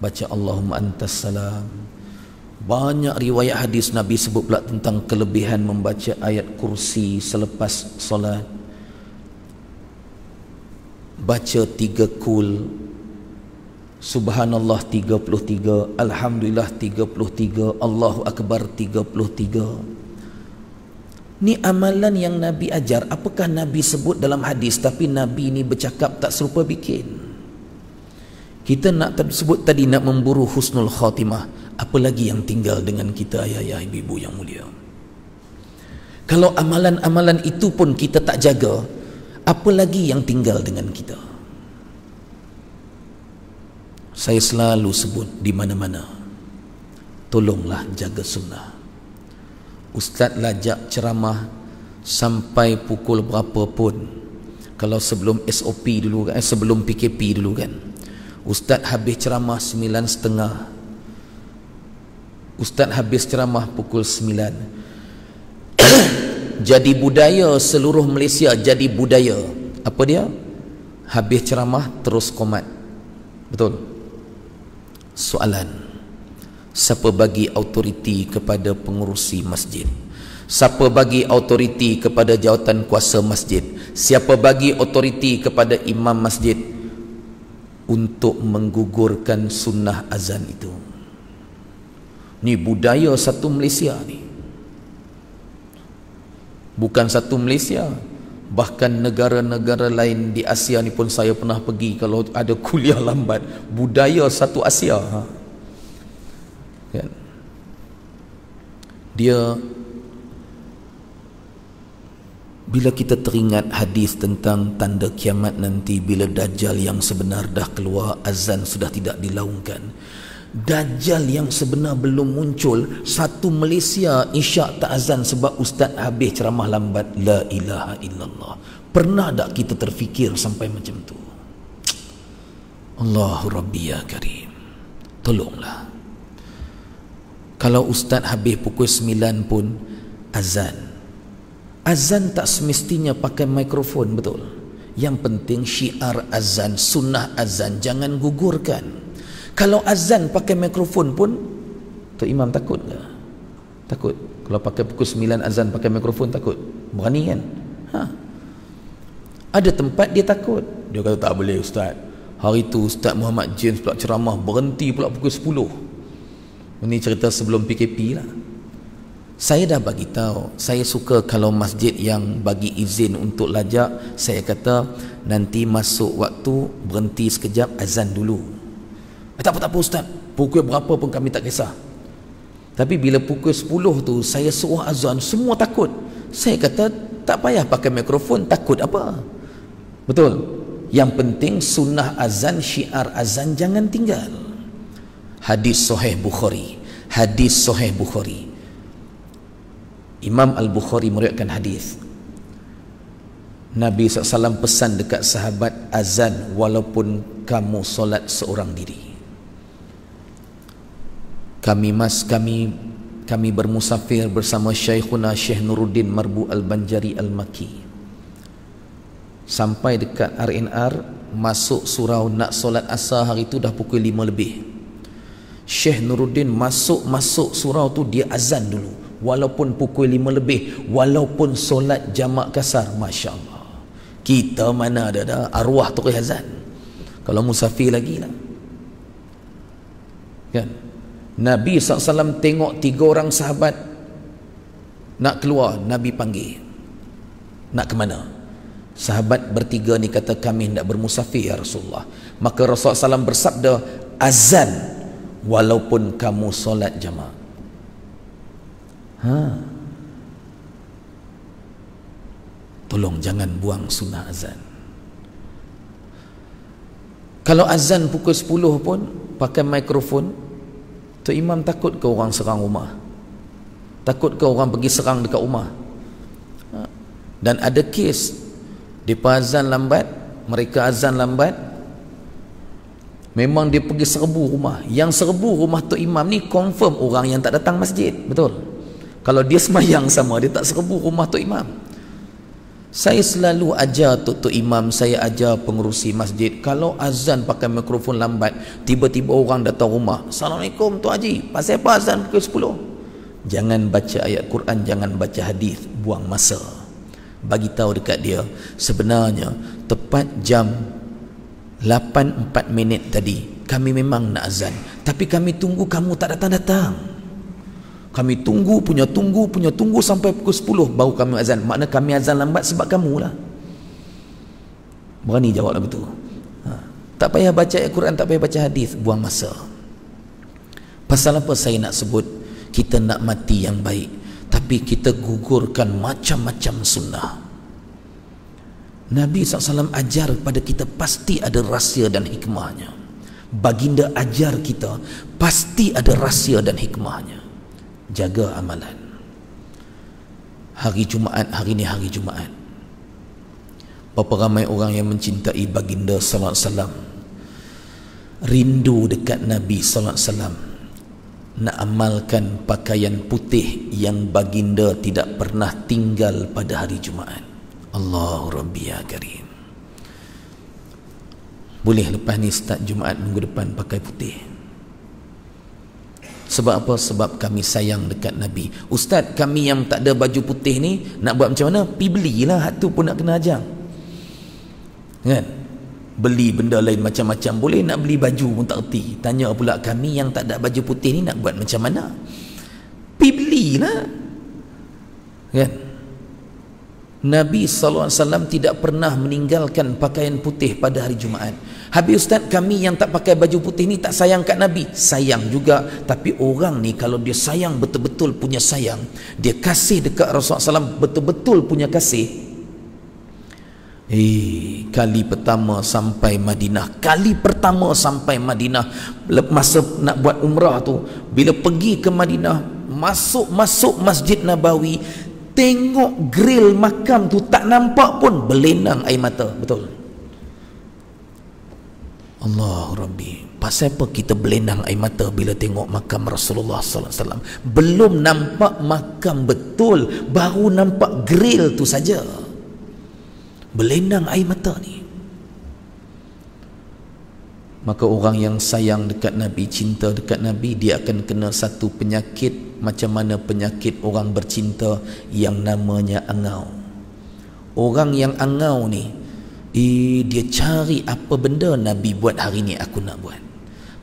Speaker 1: baca Allahumma antas salam. Banyak riwayat hadis Nabi sebut pula tentang kelebihan membaca ayat kursi selepas solat. Baca 3 kul, subhanallah 33, alhamdulillah 33, Allahu Akbar 33. Ni amalan yang Nabi ajar. Apakah Nabi sebut dalam hadis, tapi Nabi ni bercakap tak serupa bikin. Kita nak sebut tadi nak memburu husnul khatimah, apa lagi yang tinggal dengan kita ayah-ayah, ibu-ibu yang mulia. Kalau amalan-amalan itu pun kita tak jaga, apa lagi yang tinggal dengan kita? Saya selalu sebut di mana-mana, tolonglah jaga sunnah. Ustaz lajak ceramah sampai pukul berapa pun. Kalau sebelum SOP dulu kan, sebelum PKP dulu kan, Ustaz habis ceramah 9.30. Ustaz habis ceramah pukul 9. Jadi budaya seluruh Malaysia, jadi budaya. Apa dia? Habis ceramah terus komat. Betul? Soalan, siapa bagi autoriti kepada pengurusi masjid? Siapa bagi autoriti kepada jawatan kuasa masjid? Siapa bagi autoriti kepada imam masjid untuk menggugurkan sunnah azan itu? Ni budaya satu Malaysia ni. Bukan satu Malaysia, bahkan negara-negara lain di Asia ni pun saya pernah pergi kalau ada kuliah lambat. Budaya satu Asia. Kan? Dia, bila kita teringat hadis tentang tanda kiamat nanti, bila Dajjal yang sebenar dah keluar, azan sudah tidak dilaungkan. Dajjal yang sebenar belum muncul, satu Malaysia isyak tak azan sebab ustaz habis ceramah lambat. La ilaha illallah. Pernah tak kita terfikir sampai macam tu? Allahu Rabbi ya Karim, tolonglah. Kalau ustaz habis pukul 9 pun azan. Azan tak semestinya pakai mikrofon, betul? Yang penting syiar azan, sunnah azan jangan gugurkan. Kalau azan pakai mikrofon pun, Tok Imam takut ke? Takut. Kalau pakai pukul 9 azan pakai mikrofon, takut? Berani kan? Ada tempat dia takut. Dia kata tak boleh ustaz. Hari tu Ustaz Muhammad James pula ceramah, berhenti pula pukul 10. Ini cerita sebelum PKP lah. Saya dah bagi tahu, saya suka kalau masjid yang bagi izin untuk lajak, saya kata nanti masuk waktu berhenti sekejap, azan dulu. Tak apa ustaz, pukul berapa pun kami tak kisah. Tapi bila pukul 10 tu saya suruh azan, semua takut. Saya kata tak payah pakai mikrofon, takut apa? Betul? Yang penting sunnah azan, syiar azan jangan tinggal. Hadis sahih Bukhari. Hadis sahih Bukhari. Imam Al-Bukhari meriwayatkan hadis. Nabi SAW pesan dekat sahabat, azan walaupun kamu solat seorang diri. Kami bermusafir bersama Syekhuna Syekh Nuruddin Marbu Al-Banjari Al-Maki. Sampai dekat RNR, masuk surau nak solat asar hari tu dah pukul 5 lebih. Syekh Nuruddin masuk surau tu dia azan dulu. Walaupun pukul 5 lebih, walaupun solat jamak kasar. Masya Allah. Kita mana ada dah arwah tu azan. Kalau musafir lagi lah. Kan? Nabi SAW tengok 3 orang sahabat nak keluar, Nabi panggil. Nak ke mana? Sahabat bertiga ni kata, kami hendak bermusafir ya Rasulullah. Maka Rasulullah SAW bersabda, azan walaupun kamu solat jamaah. Tolong jangan buang sunnah azan. Kalau azan pukul 10 pun pakai mikrofon, Tok Imam takut ke orang serang rumah? Takut ke orang pergi serang dekat rumah? Dan ada kes depa azan lambat, mereka azan lambat, memang dia pergi serbu rumah. Yang serbu rumah Tok Imam ni confirm orang yang tak datang masjid. Betul? Kalau dia semayang sama, dia tak serbu rumah Tok Imam. Saya selalu ajar Tok Imam, saya ajar pengurusi masjid, kalau azan pakai mikrofon lambat, tiba-tiba orang datang rumah, Assalamualaikum Tok Haji, pasal apa azan pukul 10? Jangan baca ayat Quran, jangan baca hadis, buang masa. Bagi tahu dekat dia, sebenarnya tepat jam 8:04 tadi kami memang nak azan, tapi kami tunggu kamu tak datang-datang. Kami tunggu sampai pukul 10 baru kami azan. Makna kami azan lambat sebab kamu lah. Berani jawab begitu. Tak payah baca Al-Quran, tak payah baca hadis, buang masa. Pasal apa saya nak sebut? Kita nak mati yang baik, tapi kita gugurkan macam-macam sunnah. Nabi SAW ajar kepada kita pasti ada rahsia dan hikmahnya. Baginda ajar kita pasti ada rahsia dan hikmahnya. Jaga amalan. Hari Jumaat, hari ni hari Jumaat. Berapa ramai orang yang mencintai baginda sallallahu alaihi wasallam, rindu dekat Nabi sallallahu alaihi wasallam, nak amalkan pakaian putih yang baginda tidak pernah tinggal pada hari Jumaat. Allahu Rabbi ya Karim. Boleh lepas ni start Jumaat minggu depan pakai putih. Sebab apa? Sebab kami sayang dekat Nabi. Ustaz, kami yang tak ada baju putih ni nak buat macam mana? Pergi belilah, hak tu pun nak kena ajar. Kan? Beli benda lain macam-macam boleh, nak beli baju pun tak erti. Tanya pula kami yang tak ada baju putih ni nak buat macam mana? Pergi belilah. Kan? Nabi SAW tidak pernah meninggalkan pakaian putih pada hari Jumaat. Habis ustaz, kami yang tak pakai baju putih ni tak sayang kat Nabi. Sayang juga, tapi orang ni kalau dia sayang betul-betul punya sayang, dia kasih dekat Rasulullah SAW betul-betul punya kasih. Kali pertama sampai Madinah, masa nak buat umrah tu, bila pergi ke Madinah, masuk Masjid Nabawi, tengok grill makam tu tak nampak pun, berlenang air mata. Betul. Allahu Rabbi. Pasal apa kita berlenang air mata bila tengok makam Rasulullah sallallahu alaihi wasallam? Belum nampak makam betul, baru nampak grill tu saja. Berlenang air mata ni. Maka orang yang sayang dekat Nabi, cinta dekat Nabi, dia akan kena satu penyakit macam mana penyakit orang bercinta yang namanya angau. Orang yang angau ni, dia cari apa benda Nabi buat hari ni aku nak buat.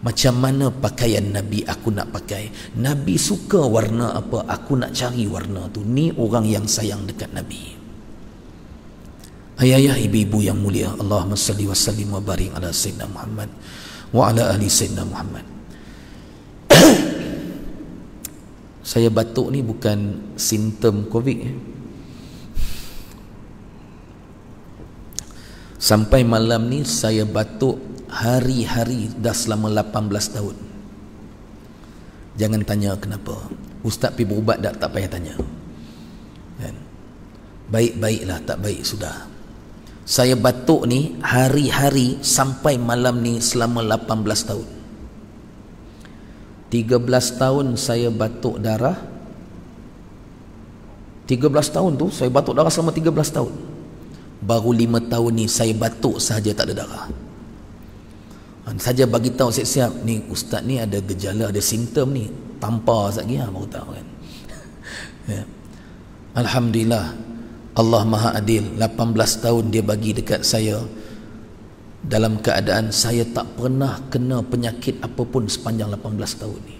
Speaker 1: Macam mana pakaian Nabi aku nak pakai. Nabi suka warna apa, aku nak cari warna tu. Ni orang yang sayang dekat Nabi. Ayah-ayah, ibu-ibu yang mulia, Allahumma salli wa sallim wa barik ala Sayyidina Muhammad wa ala ahli Sayyidina Muhammad. Saya batuk ni bukan simptom COVID. Sampai malam ni saya batuk hari-hari dah selama 18 tahun. Jangan tanya kenapa. Ustaz pergi berubat tak payah tanya. Kan? Baik-baiklah, tak baik sudah. Saya batuk ni hari-hari sampai malam ni selama 18 tahun. 13 tahun saya batuk darah. 13 tahun tu saya batuk darah selama 13 tahun. Baru 5 tahun ni saya batuk sahaja tak ada darah. Saja bagi tahu siap-siap ni ustaz ni ada gejala, ada simptom ni, tampar sekali baru tahu kan. Ya. Alhamdulillah, Allah Maha Adil. 18 tahun dia bagi dekat saya dalam keadaan saya tak pernah kena penyakit apapun sepanjang 18 tahun ni.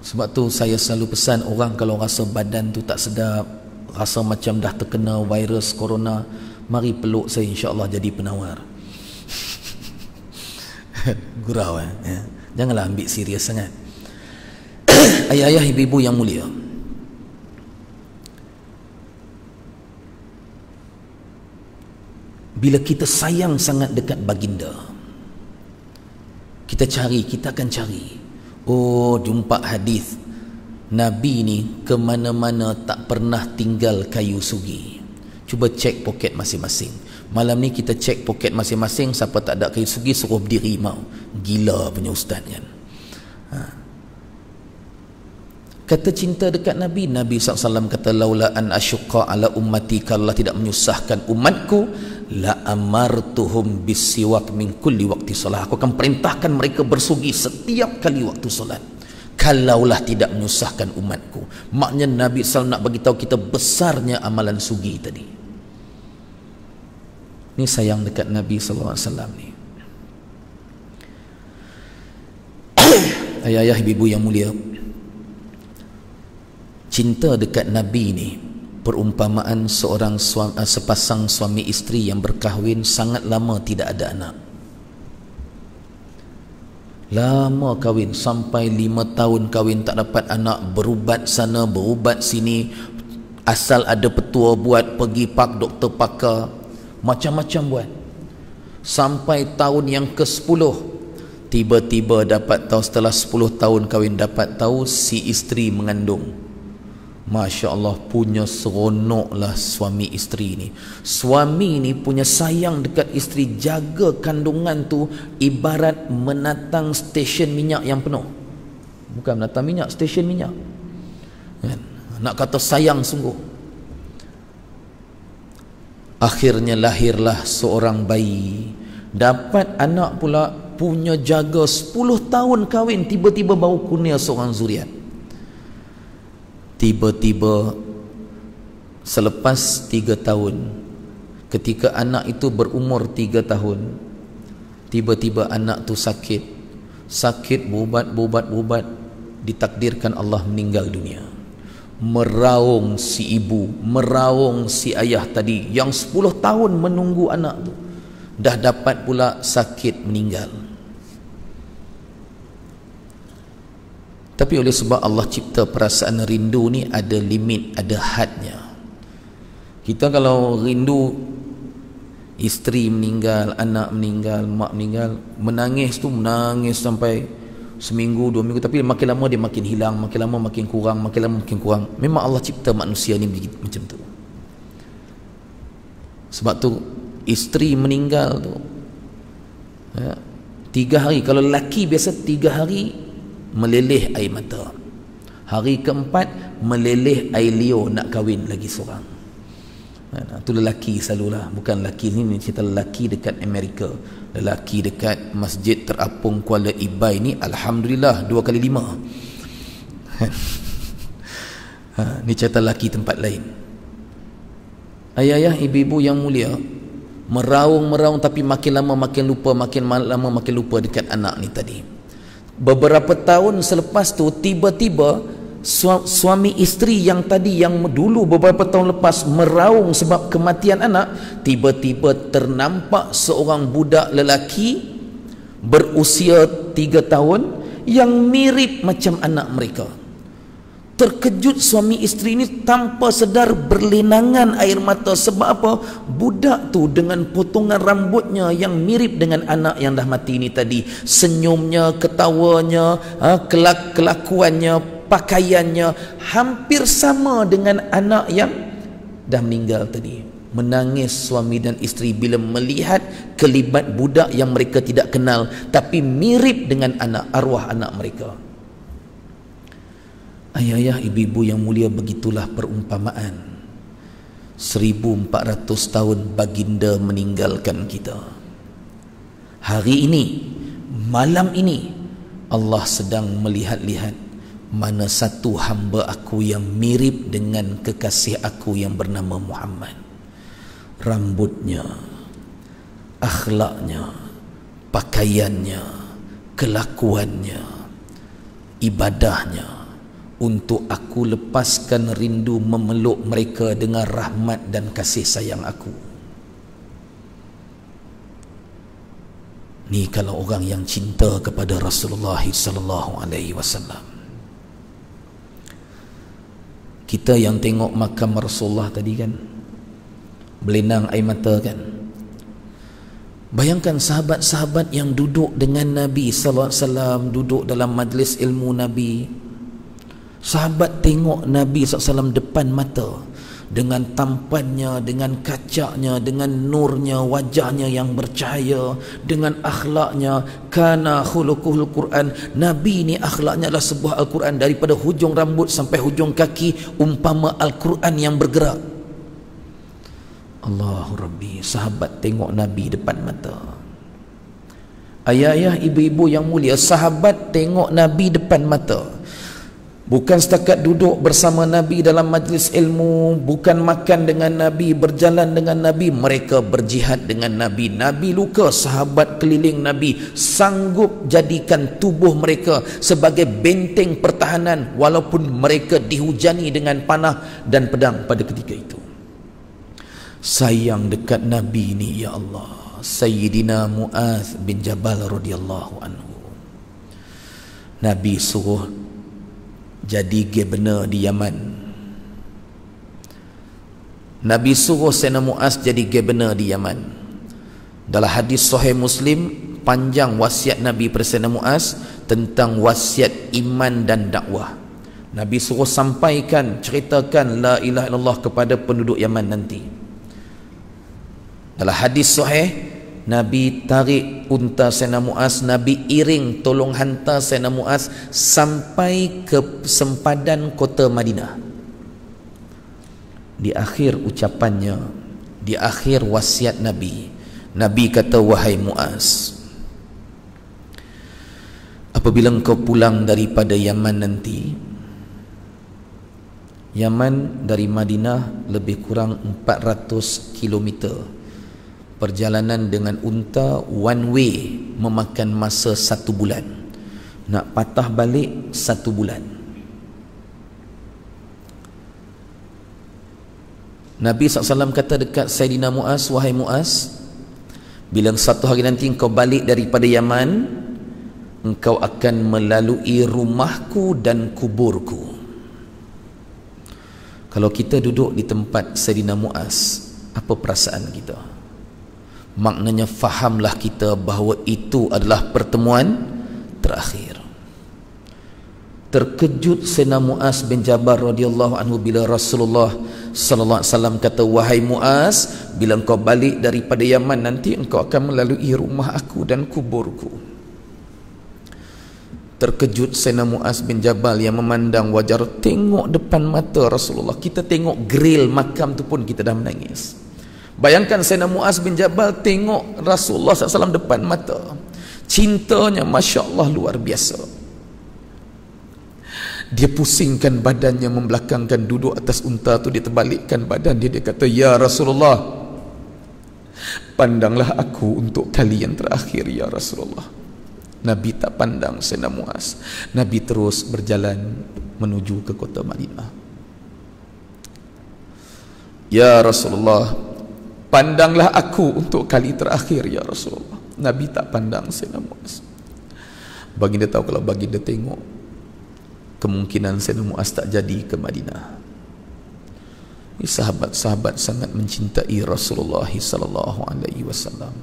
Speaker 1: Sebab tu saya selalu pesan orang kalau rasa badan tu tak sedap, rasa macam dah terkena virus corona, mari peluk saya, insya-Allah jadi penawar. Gurau ya. Janganlah ambil serius sangat. Ayah-ayah, ibu-ibu yang mulia, bila kita sayang sangat dekat baginda, kita akan cari. Oh, jumpa hadis Nabi ni ke mana-mana tak pernah tinggal kayu sugi. Cuba cek poket masing-masing. Malam ni kita cek poket masing-masing, siapa tak ada kayu sugi suruh berdiri mau. Gila punya ustaz kan. Kata cinta dekat Nabi, Nabi SAW kata, laula an asyqa ala ummati, kalau tidak menyusahkan umatku, la amartuhum bisiwak min kulli waqti solat, aku akan perintahkan mereka bersugi setiap kali waktu solat, kalaulah tidak menyusahkan umatku. Maknanya Nabi SAW nak bagi tahu kita besarnya amalan sugi tadi. Ni sayang dekat Nabi SAW ni. ayah-ayah, ibu-ibu yang mulia, cinta dekat Nabi ni perumpamaan sepasang suami isteri yang berkahwin sangat lama tidak ada anak. Lama kahwin, sampai 5 tahun kahwin tak dapat anak, berubat sana berubat sini, asal ada petua buat, pergi pak doktor pakar, macam-macam buat, sampai tahun yang ke-10 tiba-tiba dapat tahu, setelah 10 tahun kahwin dapat tahu si isteri mengandung. Masya Allah, punya seronoklah suami isteri ni. Suami ni punya sayang dekat isteri, jaga kandungan tu ibarat menatang stesen minyak yang penuh. Bukan menatang minyak, stesen minyak kan? Nak kata sayang sungguh. Akhirnya lahirlah seorang bayi, dapat anak pula, punya jaga 10 tahun kahwin, tiba-tiba baru kurnia seorang zuriat. Tiba-tiba selepas 3 tahun, ketika anak itu berumur 3 tahun, tiba-tiba anak tu sakit, berubat, ditakdirkan Allah meninggal dunia. Meraung si ibu, meraung si ayah tadi yang 10 tahun menunggu anak tu, dah dapat pula sakit, meninggal. Tapi oleh sebab Allah cipta perasaan rindu ni ada limit, ada hadnya. Kita kalau rindu isteri meninggal, anak meninggal, mak meninggal, menangis tu menangis sampai seminggu, 2 minggu, tapi makin lama dia makin hilang, makin lama makin kurang, makin lama makin kurang. Memang Allah cipta manusia ni macam tu. Sebab tu isteri meninggal tu 3 hari, kalau lelaki biasa 3 hari meleleh air mata, hari keempat meleleh air liur nak kahwin lagi seorang. Itu lelaki selalulah, bukan lelaki ni cerita lelaki dekat Amerika, lelaki dekat masjid terapung Kuala Ibai ni alhamdulillah 2 kali 5. Ni cerita lelaki tempat lain. Ayah-ayah, ibu-ibu yang mulia, meraung tapi makin lama makin lupa, makin lama makin lupa dekat anak ni tadi. Beberapa tahun selepas tu tiba-tiba suami isteri yang tadi, yang dulu beberapa tahun lepas meraung sebab kematian anak, tiba-tiba ternampak seorang budak lelaki berusia 3 tahun yang mirip macam anak mereka. Terkejut suami isteri ini, tanpa sedar berlinangan air mata. Sebab apa? Budak tu dengan potongan rambutnya yang mirip dengan anak yang dah mati ini tadi, senyumnya, ketawanya, kelakuannya, pakaiannya hampir sama dengan anak yang dah meninggal tadi. Menangis suami dan isteri bila melihat kelibat budak yang mereka tidak kenal tapi mirip dengan anak, arwah anak mereka. Ayah-ayah, ibu-ibu yang mulia, begitulah perumpamaan 1400 tahun baginda meninggalkan kita. Hari ini, malam ini, Allah sedang melihat-lihat mana satu hamba aku yang mirip dengan kekasih aku yang bernama Muhammad. Rambutnya, akhlaknya, pakaiannya, kelakuannya, ibadahnya, untuk aku lepaskan rindu memeluk mereka dengan rahmat dan kasih sayang aku. Ni kalau orang yang cinta kepada Rasulullah sallallahu alaihi wasallam. Kita yang tengok makam Rasulullah tadi kan, berlinang air mata kan. Bayangkan sahabat-sahabat yang duduk dengan Nabi sallallahu alaihi wasallam, duduk dalam majlis ilmu Nabi. Sahabat tengok Nabi SAW depan mata, dengan tampannya, dengan kacaknya, dengan nurnya, wajahnya yang bercahaya, dengan akhlaknya. Kana khuluquhul Quran. Nabi ni akhlaknya adalah sebuah Al-Quran, daripada hujung rambut sampai hujung kaki umpama Al-Quran yang bergerak. Allahu Rabbi, sahabat tengok Nabi depan mata. Ayah-ayah, ibu-ibu yang mulia, sahabat tengok Nabi depan mata. Bukan setakat duduk bersama Nabi dalam majlis ilmu, bukan makan dengan Nabi, berjalan dengan Nabi, mereka berjihad dengan Nabi. Nabi luka, sahabat keliling Nabi sanggup jadikan tubuh mereka sebagai benteng pertahanan walaupun mereka dihujani dengan panah dan pedang pada ketika itu. Sayang dekat Nabi ni, ya Allah. Sayyidina Mu'adz bin Jabal radhiyallahu anhu, Nabi suruh jadi governor di Yaman. Nabi suruh Sayyidina Mu'adz jadi governor di Yaman. Dalam hadis sahih Muslim, panjang wasiat Nabi pada Sayyidina Mu'adz tentang wasiat iman dan dakwah. Nabi suruh sampaikan, ceritakan la ilaha illallah kepada penduduk Yaman nanti. Dalam hadis sahih, Nabi tarik unta Sayyidina Mu'adz, Nabi iring tolong hantar Sayyidina Mu'adz sampai ke sempadan kota Madinah. Di akhir ucapannya, di akhir wasiat Nabi, Nabi kata, wahai Mu'adz, apabila engkau pulang daripada Yaman nanti, Yaman dari Madinah lebih kurang 400 kilometer. Perjalanan dengan unta one way memakan masa 1 bulan. Nak patah balik 1 bulan. Nabi SAW kata dekat Sayyidina Mu'adz, wahai Mu'adz, bila satu hari nanti engkau balik daripada Yaman, engkau akan melalui rumahku dan kuburku. Kalau kita duduk di tempat Sayyidina Mu'adz, apa perasaan kita? Maknanya fahamlah kita bahawa itu adalah pertemuan terakhir. Terkejut Sayyidina Mu'adz bin Jabal radhiyallahu anhu bila Rasulullah sallallahu alaihi wasallam kata, wahai Mu'adz, bila engkau balik daripada Yaman nanti engkau akan melalui rumah aku dan kuburku. Terkejut Sayyidina Mu'adz bin Jabal yang memandang wajar, tengok depan mata Rasulullah. Kita tengok grill makam tu pun kita dah menangis. Bayangkan Sayyidina Mu'adz bin Jabal tengok Rasulullah SAW depan mata. Cintanya Masya Allah luar biasa. Dia pusingkan badannya, membelakangkan, duduk atas unta tu, dia terbalikkan badan dia. Dia kata, ya Rasulullah, pandanglah aku untuk kali yang terakhir ya Rasulullah. Nabi tak pandang Sayyidina Mu'adz. Nabi terus berjalan menuju ke kota Madinah. Ya Rasulullah, pandanglah aku untuk kali terakhir ya Rasulullah. Nabi tak pandang Sayyidina Mu'adz. Baginda tahu kalau baginda tengok, kemungkinan Sayyidina Mu'adz tak jadi ke Madinah. Sahabat-sahabat sangat mencintai Rasulullah sallallahu alaihi wasallam.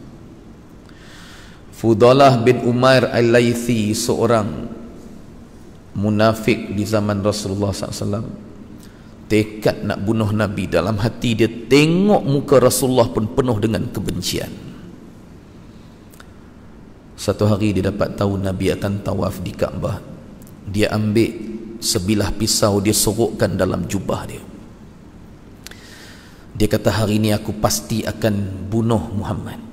Speaker 1: Fudalah bin Umair al-Laythi, seorang munafik di zaman Rasulullah SAW, tekad nak bunuh Nabi. Dalam hati dia tengok muka Rasulullah pun penuh dengan kebencian. Satu hari dia dapat tahu Nabi akan tawaf di Kaabah. Dia ambil sebilah pisau, dia sorokkan dalam jubah dia. Dia kata, hari ini aku pasti akan bunuh Muhammad.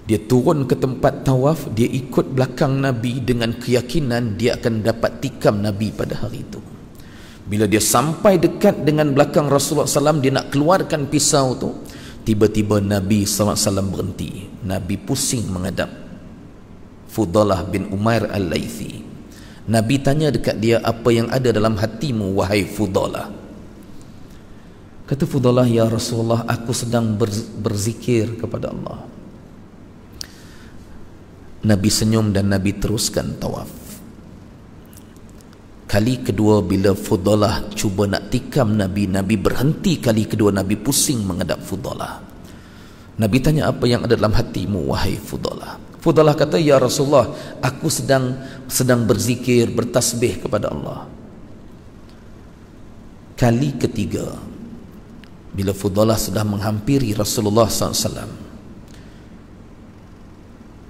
Speaker 1: Dia turun ke tempat tawaf, dia ikut belakang Nabi dengan keyakinan dia akan dapat tikam Nabi pada hari itu. Bila dia sampai dekat dengan belakang Rasulullah SAW, dia nak keluarkan pisau tu, tiba-tiba Nabi SAW berhenti. Nabi pusing menghadap Fudalah bin Umair al-Laythi. Nabi tanya dekat dia, apa yang ada dalam hatimu wahai Fudalah? Kata Fudalah, ya Rasulullah, aku sedang berzikir kepada Allah. Nabi senyum dan Nabi teruskan tawaf. Kali kedua bila Fudalah cuba nak tikam Nabi, Nabi berhenti. Kali kedua Nabi pusing menghadap Fudalah. Nabi tanya, apa yang ada dalam hatimu wahai Fudalah? Fudalah kata, ya Rasulullah, aku sedang berzikir, bertasbih kepada Allah. Kali ketiga bila Fudalah sudah menghampiri Rasulullah SAW,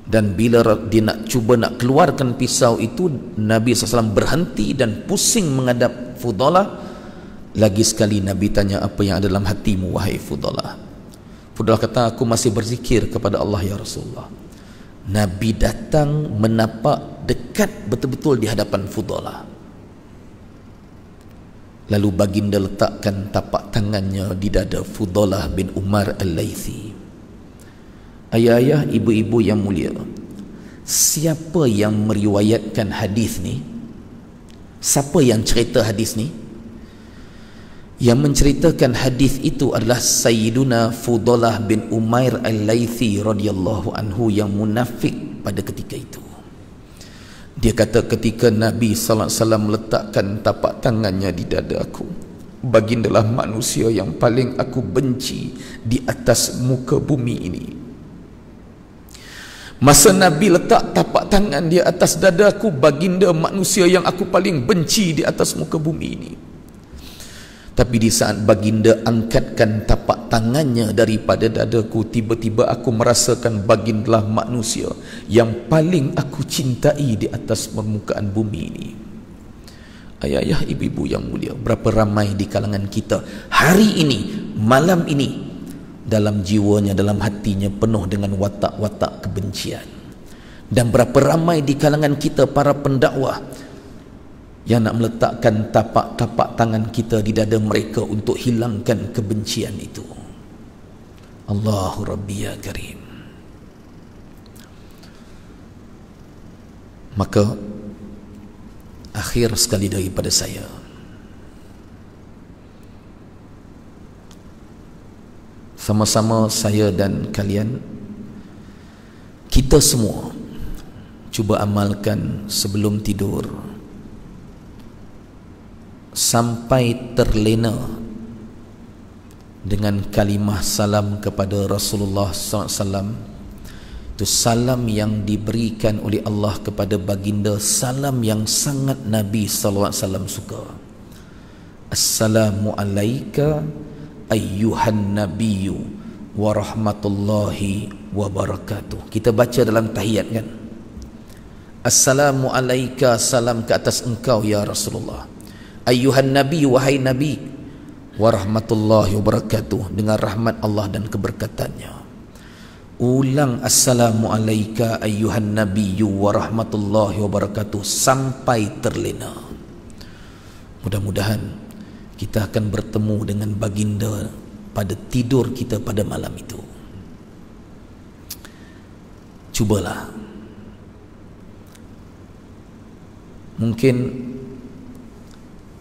Speaker 1: dan bila dia nak cuba nak keluarkan pisau itu, Nabi SAW berhenti dan pusing menghadap Fudalah. Lagi sekali Nabi tanya, apa yang ada dalam hatimu wahai Fudalah? Fudalah kata, aku masih berzikir kepada Allah ya Rasulullah. Nabi datang menapak dekat betul-betul di hadapan Fudalah. Lalu baginda letakkan tapak tangannya di dada Fudalah bin Umar Al-Laythi. Ayah-ayah, ibu-ibu yang mulia, siapa yang meriwayatkan hadis ni? Siapa yang cerita hadis ni? Yang menceritakan hadis itu adalah Sayyiduna Fudalah bin Umair Al-Laythi radhiyallahu anhu yang munafik pada ketika itu. Dia kata ketika Nabi sallallahu alaihi wasallam meletakkan tapak tangannya di dada aku, bagindalah manusia yang paling aku benci di atas muka bumi ini. Masa Nabi letak tapak tangan di atas dada aku, baginda manusia yang aku paling benci di atas muka bumi ini. Tapi di saat baginda angkatkan tapak tangannya daripada dadaku, tiba-tiba aku merasakan bagindalah manusia yang paling aku cintai di atas permukaan bumi ini. Ayah-ayah, ibu-ibu yang mulia, berapa ramai di kalangan kita hari ini, malam ini, dalam jiwanya, dalam hatinya penuh dengan watak-watak kebencian. Dan berapa ramai di kalangan kita para pendakwah yang nak meletakkan tapak-tapak tangan kita di dada mereka untuk hilangkan kebencian itu. Allahu Rabbi ya Karim. Maka akhir sekali daripada saya, sama-sama saya dan kalian, kita semua cuba amalkan sebelum tidur sampai terlena dengan kalimah salam kepada Rasulullah SAW. Itu salam yang diberikan oleh Allah kepada baginda, salam yang sangat Nabi SAW suka. Assalamu alayka ayyuhan nabiyyu wa rahmatullahi wa barakatuh. Kita baca dalam tahiyat kan, Assalamu alayka, salam ke atas engkau ya Rasulullah, ayyuhan nabi, wahai nabi, wa rahmatullahi wa barakatuh, dengan rahmat Allah dan keberkatannya. Ulang assalamu alayka ayyuhan nabiyyu wa rahmatullahi wa barakatuh sampai terlena. Mudah-mudahan kita akan bertemu dengan baginda pada tidur kita pada malam itu. Cubalah. Mungkin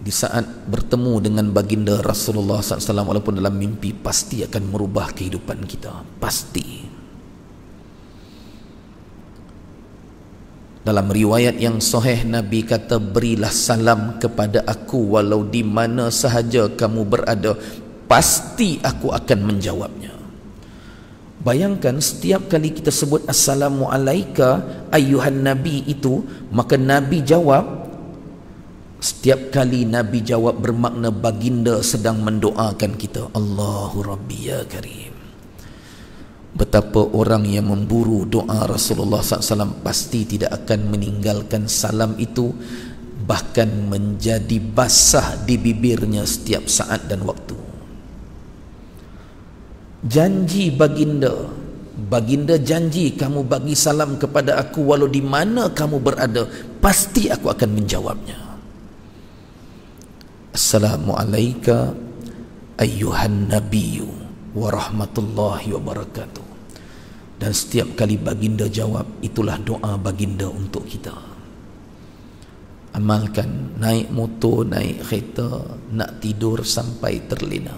Speaker 1: di saat bertemu dengan baginda Rasulullah SAW walaupun dalam mimpi, pasti akan merubah kehidupan kita, pasti. Dalam riwayat yang sahih, Nabi kata, berilah salam kepada aku walau di mana sahaja kamu berada, pasti aku akan menjawabnya. Bayangkan setiap kali kita sebut assalamu alayka ayyuhan nabi itu, maka Nabi jawab. Setiap kali Nabi jawab bermakna baginda sedang mendoakan kita. Allahu Rabbi ya Karim. Betapa orang yang memburu doa Rasulullah SAW pasti tidak akan meninggalkan salam itu, bahkan menjadi basah di bibirnya setiap saat dan waktu. Janji baginda, baginda janji, kamu bagi salam kepada aku walau di mana kamu berada, pasti aku akan menjawabnya. Assalamu alayka ayyuhan nabiyyu wa rahmatullahi wa barakatuh. Dan setiap kali baginda jawab, itulah doa baginda untuk kita. Amalkan, naik motor, naik kereta, nak tidur sampai terlena.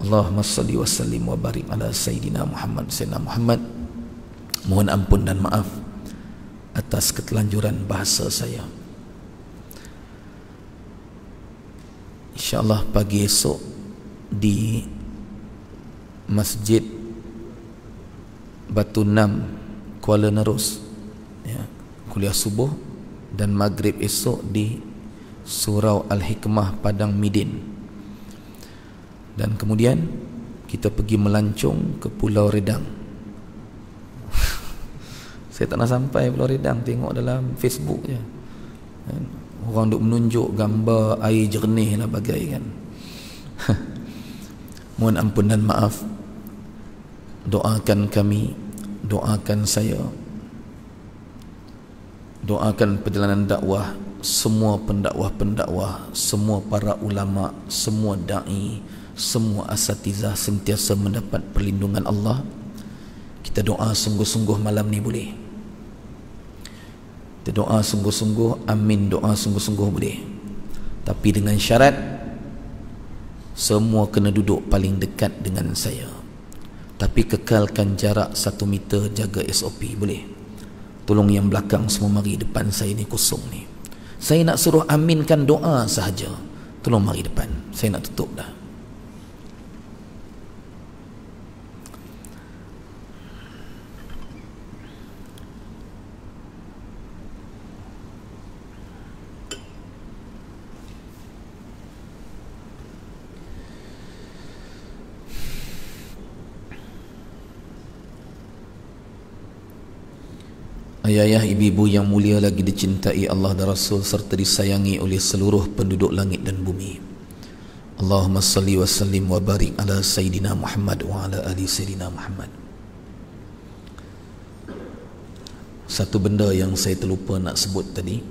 Speaker 1: Allahumma salli wa sallim wa barik ala Sayyidina Muhammad. Sayyidina Muhammad, mohon ampun dan maaf atas ketelanjuran bahasa saya. InsyaAllah pagi esok di Masjid Batu Enam, Kuala Nerus, ya, kuliah subuh, dan maghrib esok di Surau Al-Hikmah, Padang Midin. Dan kemudian kita pergi melancong ke Pulau Redang. Saya tak nak sampai Pulau Redang, tengok dalam Facebook je, orang duk menunjuk gambar air jernih lah bagai kan. Mohon ampun dan maaf. Doakan kami, doakan saya, doakan perjalanan dakwah semua pendakwah-pendakwah, semua para ulama, semua da'i, semua asatizah sentiasa mendapat perlindungan Allah. Kita doa sungguh-sungguh malam ni boleh? Kita doa sungguh-sungguh, amin, doa sungguh-sungguh boleh. Tapi dengan syarat semua kena duduk paling dekat dengan saya. Tapi kekalkan jarak 1 meter, jaga SOP, boleh? Tolong yang belakang semua mari depan saya ni kosong ni. Saya nak suruh aminkan doa sahaja. Tolong mari depan. Saya nak tutup dah. Ayah-ayah, ibu-ibu yang mulia lagi dicintai Allah dan Rasul serta disayangi oleh seluruh penduduk langit dan bumi. Allahumma salli wa sallim wa barik ala Sayyidina Muhammad wa ala ali Sayyidina Muhammad. Satu benda yang saya terlupa nak sebut tadi,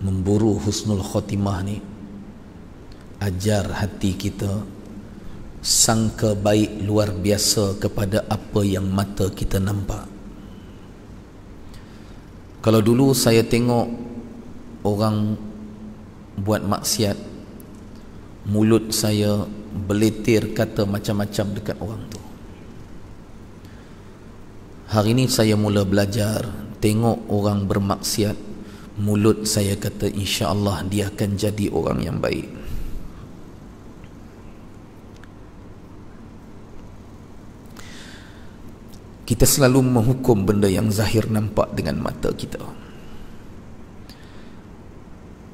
Speaker 1: memburu husnul khotimah ni, ajar hati kita sangka baik luar biasa kepada apa yang mata kita nampak. Kalau dulu saya tengok orang buat maksiat, mulut saya beletir kata macam-macam dekat orang tu. Hari ini saya mula belajar, tengok orang bermaksiat, mulut saya kata insya-Allah dia akan jadi orang yang baik. Kita selalu menghukum benda yang zahir nampak dengan mata kita.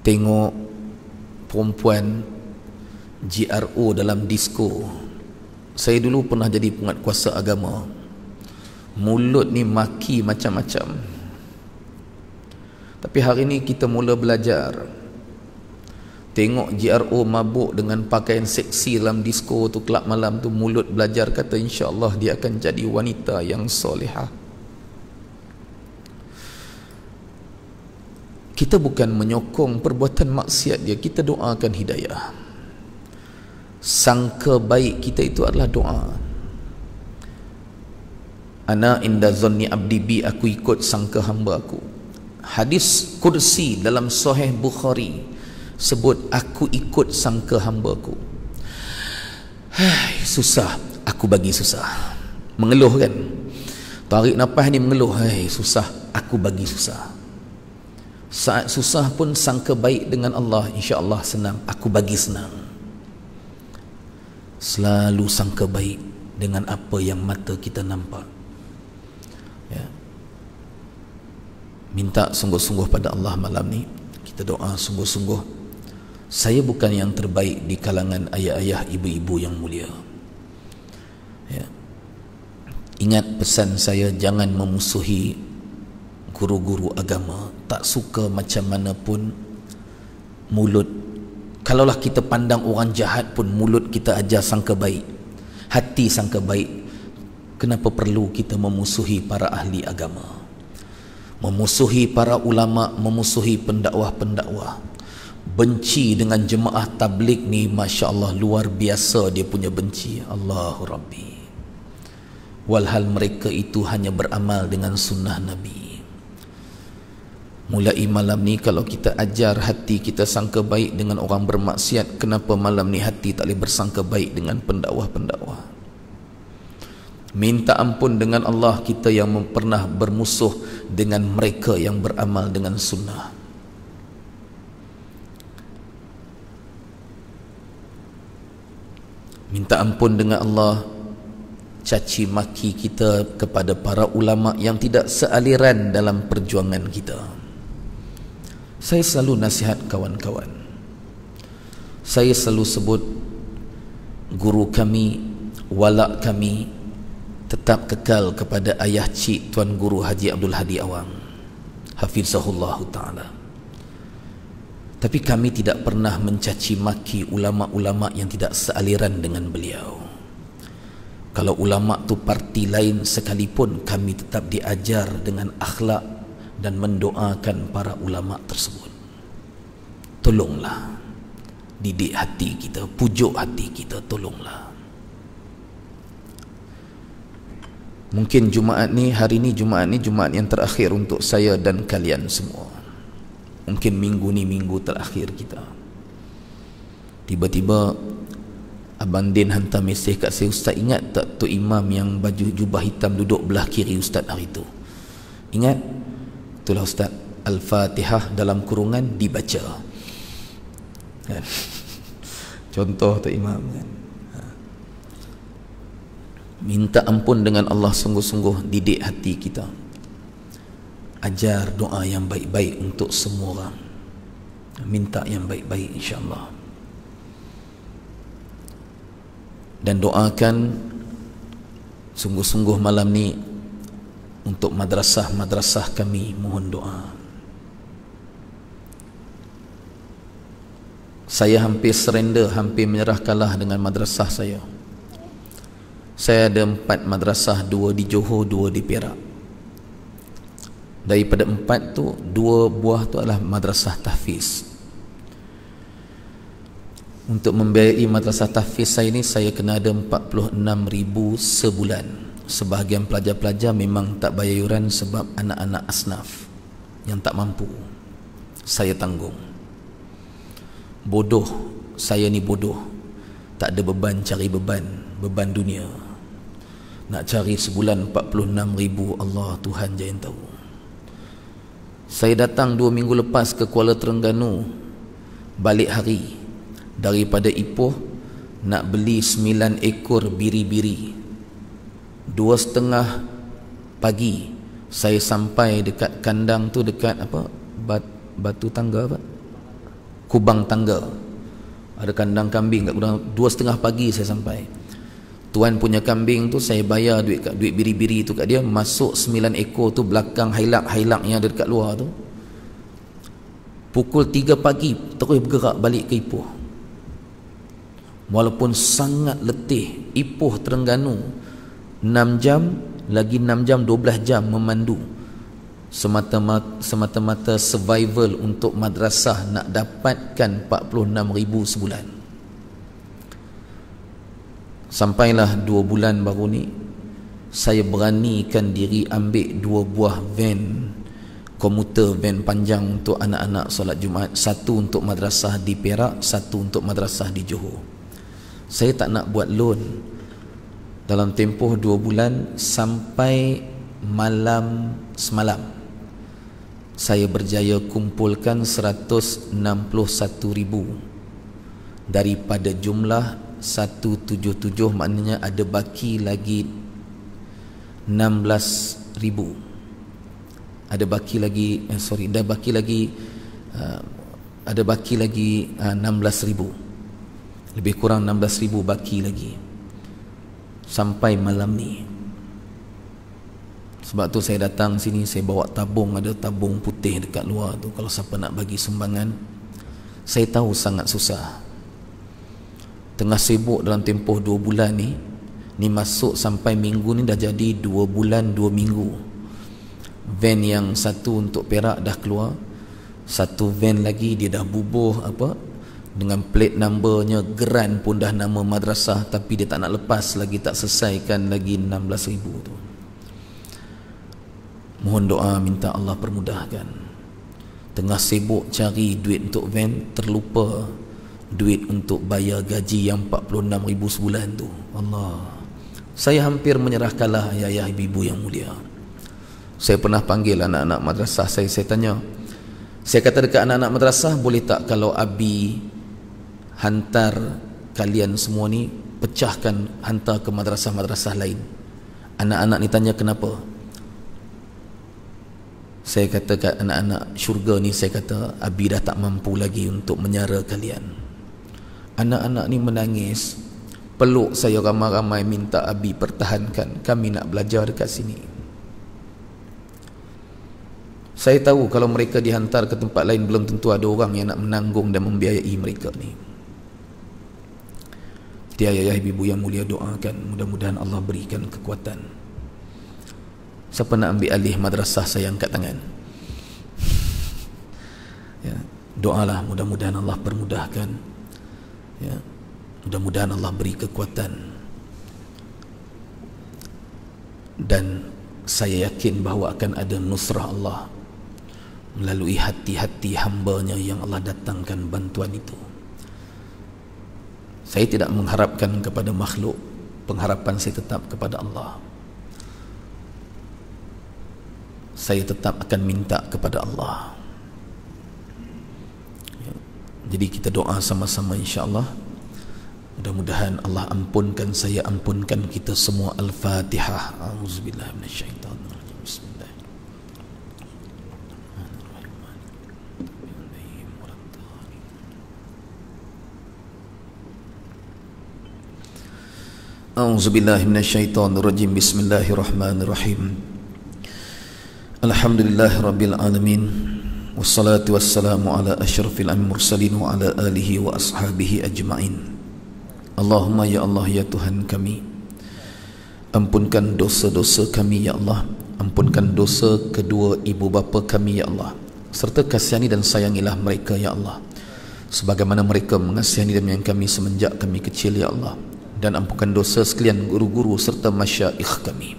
Speaker 1: Tengok perempuan GRO dalam disko. Saya dulu pernah jadi penguatkuasa agama. Mulut ni maki macam-macam. Tapi hari ni kita mula belajar. Tengok GRO mabuk dengan pakaian seksi dalam disko tu, kelab malam tu, mulut belajar kata insya-Allah dia akan jadi wanita yang solehah. Kita bukan menyokong perbuatan maksiat dia, kita doakan hidayah. Sangka baik kita itu adalah doa. Ana inda zanni abdi bi, aku ikut sangka hamba aku. Hadis kursi dalam Sahih Bukhari sebut aku ikut sangka hambaku. Susah, aku bagi susah. Mengeluh kan? Tarik nafas ni mengeluh, susah, aku bagi susah. Saat susah pun sangka baik dengan Allah, insya-Allah senang, aku bagi senang. Selalu sangka baik dengan apa yang mata kita nampak. Ya. Minta sungguh-sungguh pada Allah malam ni. Kita doa sungguh-sungguh. Saya bukan yang terbaik di kalangan ayah-ayah, ibu-ibu yang mulia. Ya. Ingat pesan saya, jangan memusuhi guru-guru agama. Tak suka macam mana pun mulut. Kalaulah kita pandang orang jahat pun mulut kita ajar sangka baik, hati sangka baik. Kenapa perlu kita memusuhi para ahli agama, memusuhi para ulama, memusuhi pendakwah-pendakwah? Benci dengan jemaah tabligh ni, Masya Allah, luar biasa dia punya benci. Allahu Rabbi. Walhal mereka itu hanya beramal dengan sunnah Nabi. Mulai malam ni kalau kita ajar hati kita sangka baik dengan orang bermaksiat, kenapa malam ni hati tak boleh bersangka baik dengan pendakwah-pendakwah? Minta ampun dengan Allah kita yang pernah bermusuh dengan mereka yang beramal dengan sunnah. Minta ampun dengan Allah caci maki kita kepada para ulama yang tidak sealiran dalam perjuangan kita. Saya selalu nasihat kawan-kawan, saya selalu sebut guru kami, walak kami tetap kekal kepada ayah cik Tuan Guru Haji Abdul Hadi Awang, hafizahullah ta'ala. Tapi kami tidak pernah mencaci maki ulama-ulama yang tidak sealiran dengan beliau. Kalau ulama tu parti lain sekalipun, kami tetap diajar dengan akhlak, dan mendoakan para ulama tersebut. Tolonglah didik hati kita, pujuk hati kita, tolonglah. Mungkin hari ni Jumaat yang terakhir untuk saya dan kalian semua. Mungkin minggu ni minggu terakhir kita. Tiba-tiba Abang Din hantar mesej kat saya, Ustaz ingat tak Tok Imam yang baju jubah hitam duduk belah kiri Ustaz hari tu? Ingat? Itulah Ustaz, Al-Fatihah dalam kurungan dibaca. Kan? Contoh Tok Imam kan. Minta ampun dengan Allah sungguh-sungguh, didik hati kita. Ajar doa yang baik-baik untuk semua orang. Minta yang baik-baik insya-Allah. Dan doakan sungguh-sungguh malam ni untuk madrasah-madrasah kami, mohon doa. Saya hampir surrender, hampir menyerah kalah dengan madrasah saya. Saya ada 4 madrasah, 2 di Johor, 2 di Perak. Daripada 4 tu, 2 buah tu adalah madrasah tahfiz. Untuk membiayai madrasah tahfiz saya ni, saya kena ada 46,000 sebulan. Sebahagian pelajar-pelajar memang tak bayar yuran sebab anak-anak asnaf yang tak mampu. Saya tanggung. Bodoh, saya ni bodoh. Tak ada beban, cari beban dunia. Nak cari sebulan 46,000, Allah Tuhan je yang tahu. Saya datang 2 minggu lepas ke Kuala Terengganu, balik hari daripada Ipoh, nak beli 9 ekor biri-biri. 2:30 pagi saya sampai dekat kandang tu, dekat apa, batu tangga apa, Kubang Tangga. Ada kandang kambing kat Kubang. 2:30 pagi saya sampai. Tuan punya kambing tu saya bayar duit biri-biri tu kat dia, masuk 9 ekor tu belakang hailak yang ada dekat luar tu. Pukul 3 pagi terus bergerak balik ke Ipoh. Walaupun sangat letih. Ipoh Terengganu 6 jam, lagi 6 jam, 12 jam memandu. Semata-mata survival untuk madrasah nak dapatkan 46,000 sebulan. Sampailah 2 bulan baru ni, saya beranikan diri ambil 2 buah van, komuter van panjang untuk anak-anak solat Jumaat. 1 untuk madrasah di Perak, 1 untuk madrasah di Johor. Saya tak nak buat loan. Dalam tempoh 2 bulan sampai malam semalam, saya berjaya kumpulkan 161,000 daripada jumlah 177, maknanya ada baki lagi 16,000. Ada baki lagi ada baki lagi 16,000. Lebih kurang 16,000 baki lagi sampai malam ni. Sebab tu saya datang sini, saya bawa tabung, ada tabung putih dekat luar tu, kalau siapa nak bagi sumbangan. Saya tahu sangat susah. Tengah sibuk dalam tempoh 2 bulan ni masuk sampai minggu ni dah jadi 2 bulan 2 minggu. Van yang 1 untuk Perak dah keluar, 1 van lagi dia dah bubuh apa, dengan plate numbernya Geran pun dah nama madrasah, tapi dia tak nak lepas lagi, tak selesaikan lagi 16,000 tu. Mohon doa, minta Allah permudahkan. Tengah sibuk cari duit untuk van, terlupa duit untuk bayar gaji yang 46,000 sebulan tu. Allah, saya hampir menyerah kalah, ayah ibu yang mulia. Saya pernah panggil anak-anak madrasah saya tanya, saya kata dekat anak-anak madrasah, boleh tak kalau Abi hantar kalian semua ni, pecahkan, hantar ke madrasah-madrasah lain. Anak-anak ni tanya kenapa. Saya kata kat anak-anak syurga ni, saya kata Abi dah tak mampu lagi untuk menyara kalian. Anak-anak ni menangis, peluk saya ramai-ramai, minta Abi pertahankan, kami nak belajar dekat sini. Saya tahu kalau mereka dihantar ke tempat lain, belum tentu ada orang yang nak menanggung dan membiayai mereka ni. Jadi ayah ibu yang mulia, doakan mudah-mudahan Allah berikan kekuatan. Siapa nak ambil alih madrasah saya angkat tangan. Ya, doalah mudah-mudahan Allah permudahkan. Ya, mudah-mudahan Allah beri kekuatan. Dan saya yakin bahawa akan ada nusrah Allah melalui hati-hati hamba-Nya yang Allah datangkan bantuan itu. Saya tidak mengharapkan kepada makhluk, pengharapan saya tetap kepada Allah. Saya tetap akan minta kepada Allah. Ya. Jadi kita doa sama-sama insya-Allah. Mudah-mudahan Allah ampunkan saya, ampunkan kita semua. Al-Fatihah. A'udzubillahi minasyaitonir rajim. A'udzubillahi minasyaitonir rajim. Bismillahirrahmanirrahim. Alhamdulillahirabbil alamin. Wassalatu wassalamu ala asyrafil mursalin wa ala alihi wa ashabihi ajma'in. Allahumma ya Allah ya Tuhan kami, ampunkan dosa-dosa kami ya Allah, ampunkan dosa kedua ibu bapa kami ya Allah, serta kasihani dan sayangilah mereka ya Allah, sebagaimana mereka mengasihani dan menyayangi kami semenjak kami kecil ya Allah. Dan ampunkan dosa sekalian guru-guru serta masyaikh kami,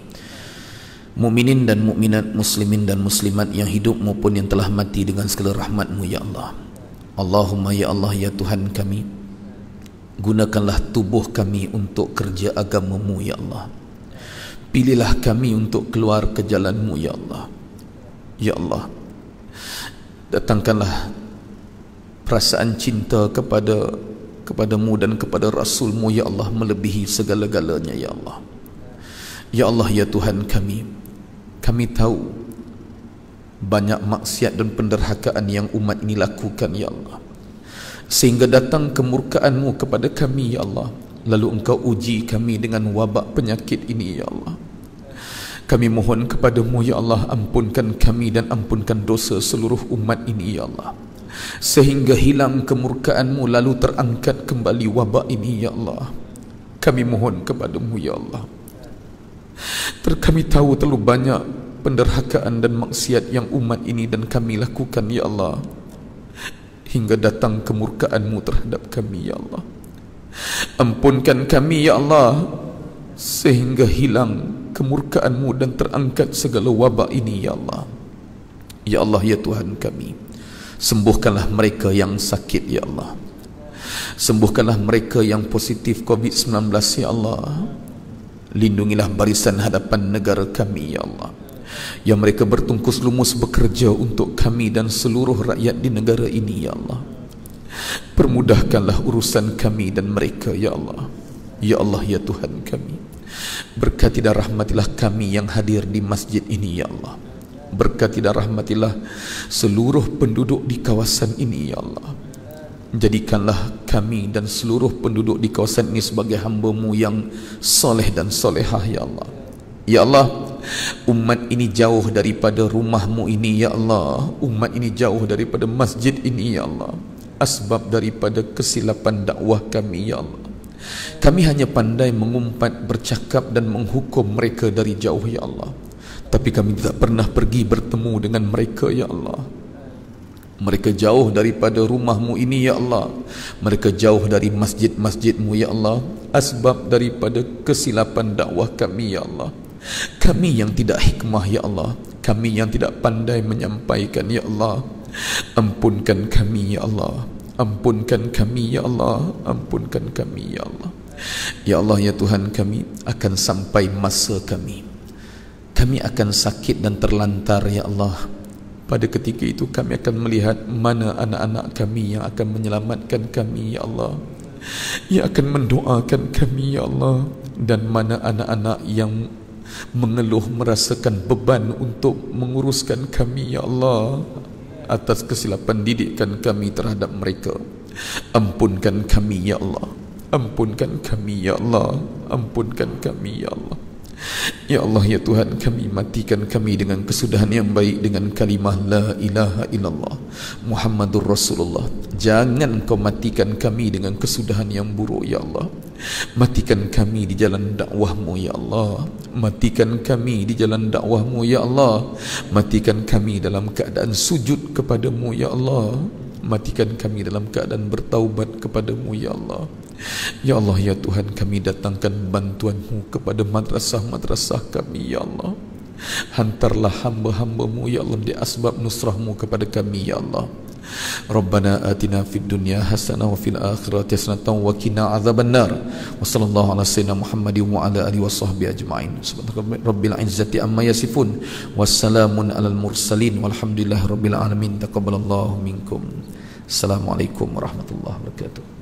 Speaker 1: mukminin dan mukminat, muslimin dan muslimat yang hidup maupun yang telah mati dengan segala rahmat-Mu ya Allah. Allahumma ya Allah ya Tuhan kami, gunakanlah tubuh kami untuk kerja agama-Mu ya Allah. Pilihlah kami untuk keluar ke jalan-Mu ya Allah. Ya Allah, datangkanlah perasaan cinta kepadamu dan kepada Rasul-Mu ya Allah, melebihi segala-galanya ya Allah. Ya Allah ya Tuhan kami tahu banyak maksiat dan penderhakaan yang umat ini lakukan ya Allah, sehingga datang kemurkaan-Mu kepada kami ya Allah. Lalu Engkau uji kami dengan wabak penyakit ini ya Allah. Kami mohon kepada-Mu ya Allah, ampunkan kami dan ampunkan dosa seluruh umat ini ya Allah, sehingga hilang kemurkaan-Mu lalu terangkat kembali wabak ini ya Allah. Kami mohon kepada-Mu ya Allah. Kami tahu terlalu banyak penderhakaan dan maksiat yang umat ini dan kami lakukan ya Allah, hingga datang kemurkaan-Mu terhadap kami ya Allah. Ampunkan kami ya Allah, sehingga hilang kemurkaan-Mu dan terangkat segala wabak ini ya Allah. Ya Allah ya Tuhan kami, sembuhkanlah mereka yang sakit ya Allah, sembuhkanlah mereka yang positif COVID-19 ya Allah. Lindungilah barisan hadapan negara kami ya Allah, yang mereka bertungkus lumus bekerja untuk kami dan seluruh rakyat di negara ini ya Allah. Permudahkanlah urusan kami dan mereka ya Allah. Ya Allah ya Tuhan kami, berkati dan rahmatilah kami yang hadir di masjid ini ya Allah. Berkati dan rahmatilah seluruh penduduk di kawasan ini ya Allah. Jadikanlah kami dan seluruh penduduk di kawasan ini sebagai hamba-Mu yang soleh dan solehah ya Allah. Ya Allah, umat ini jauh daripada rumah-Mu ini ya Allah. Umat ini jauh daripada masjid ini ya Allah, asbab daripada kesilapan dakwah kami ya Allah. Kami hanya pandai mengumpat, bercakap dan menghukum mereka dari jauh ya Allah, tapi kami tidak pernah pergi bertemu dengan mereka ya Allah. Mereka jauh daripada rumah-Mu ini ya Allah, mereka jauh dari masjid-masjid-Mu ya Allah, asbab daripada kesilapan dakwah kami ya Allah. Kami yang tidak hikmah ya Allah, kami yang tidak pandai menyampaikan ya Allah. Ampunkan kami ya Allah, ampunkan kami ya Allah, ampunkan kami ya Allah. Ya Allah ya Tuhan kami, akan sampai masa kami akan sakit dan terlantar ya Allah. Pada ketika itu kami akan melihat mana anak-anak kami yang akan menyelamatkan kami ya Allah, yang akan mendoakan kami ya Allah, dan mana anak-anak yang mengeluh merasakan beban untuk menguruskan kami ya Allah atas kesilapan didikan kami terhadap mereka. Ampunkan kami ya Allah, ampunkan kami ya Allah, ampunkan kami ya Allah. Ya Allah, ya Tuhan kami, matikan kami dengan kesudahan yang baik dengan kalimah la ilaha illallah Muhammadur Rasulullah. Jangan kau matikan kami dengan kesudahan yang buruk ya Allah. Matikan kami di jalan dakwahmu ya Allah. Matikan kami di jalan dakwahmu ya Allah. Matikan kami dalam keadaan sujud kepadamu ya Allah. Matikan kami dalam keadaan bertaubat kepadamu ya Allah. Ya Allah, ya Tuhan kami datangkan bantuanmu kepada madrasah-madrasah kami ya Allah. Hantarlah hamba-hambamu ya Allah di asbab nusrahmu kepada kami ya Allah. Rabbana atina fid dunya hasanah wa fil akhirati hasanah wa qina adzabannar. Wa sallallahu ala sayyidina Muhammadin wa ala alihi washabbihi ajmain. Subhana rabbil izzati amma yasifun. Wassalamun alal mursalin walhamdulillahi rabbil alamin. Taqabbalallahu minkum. Assalamualaikum warahmatullahi wabarakatuh.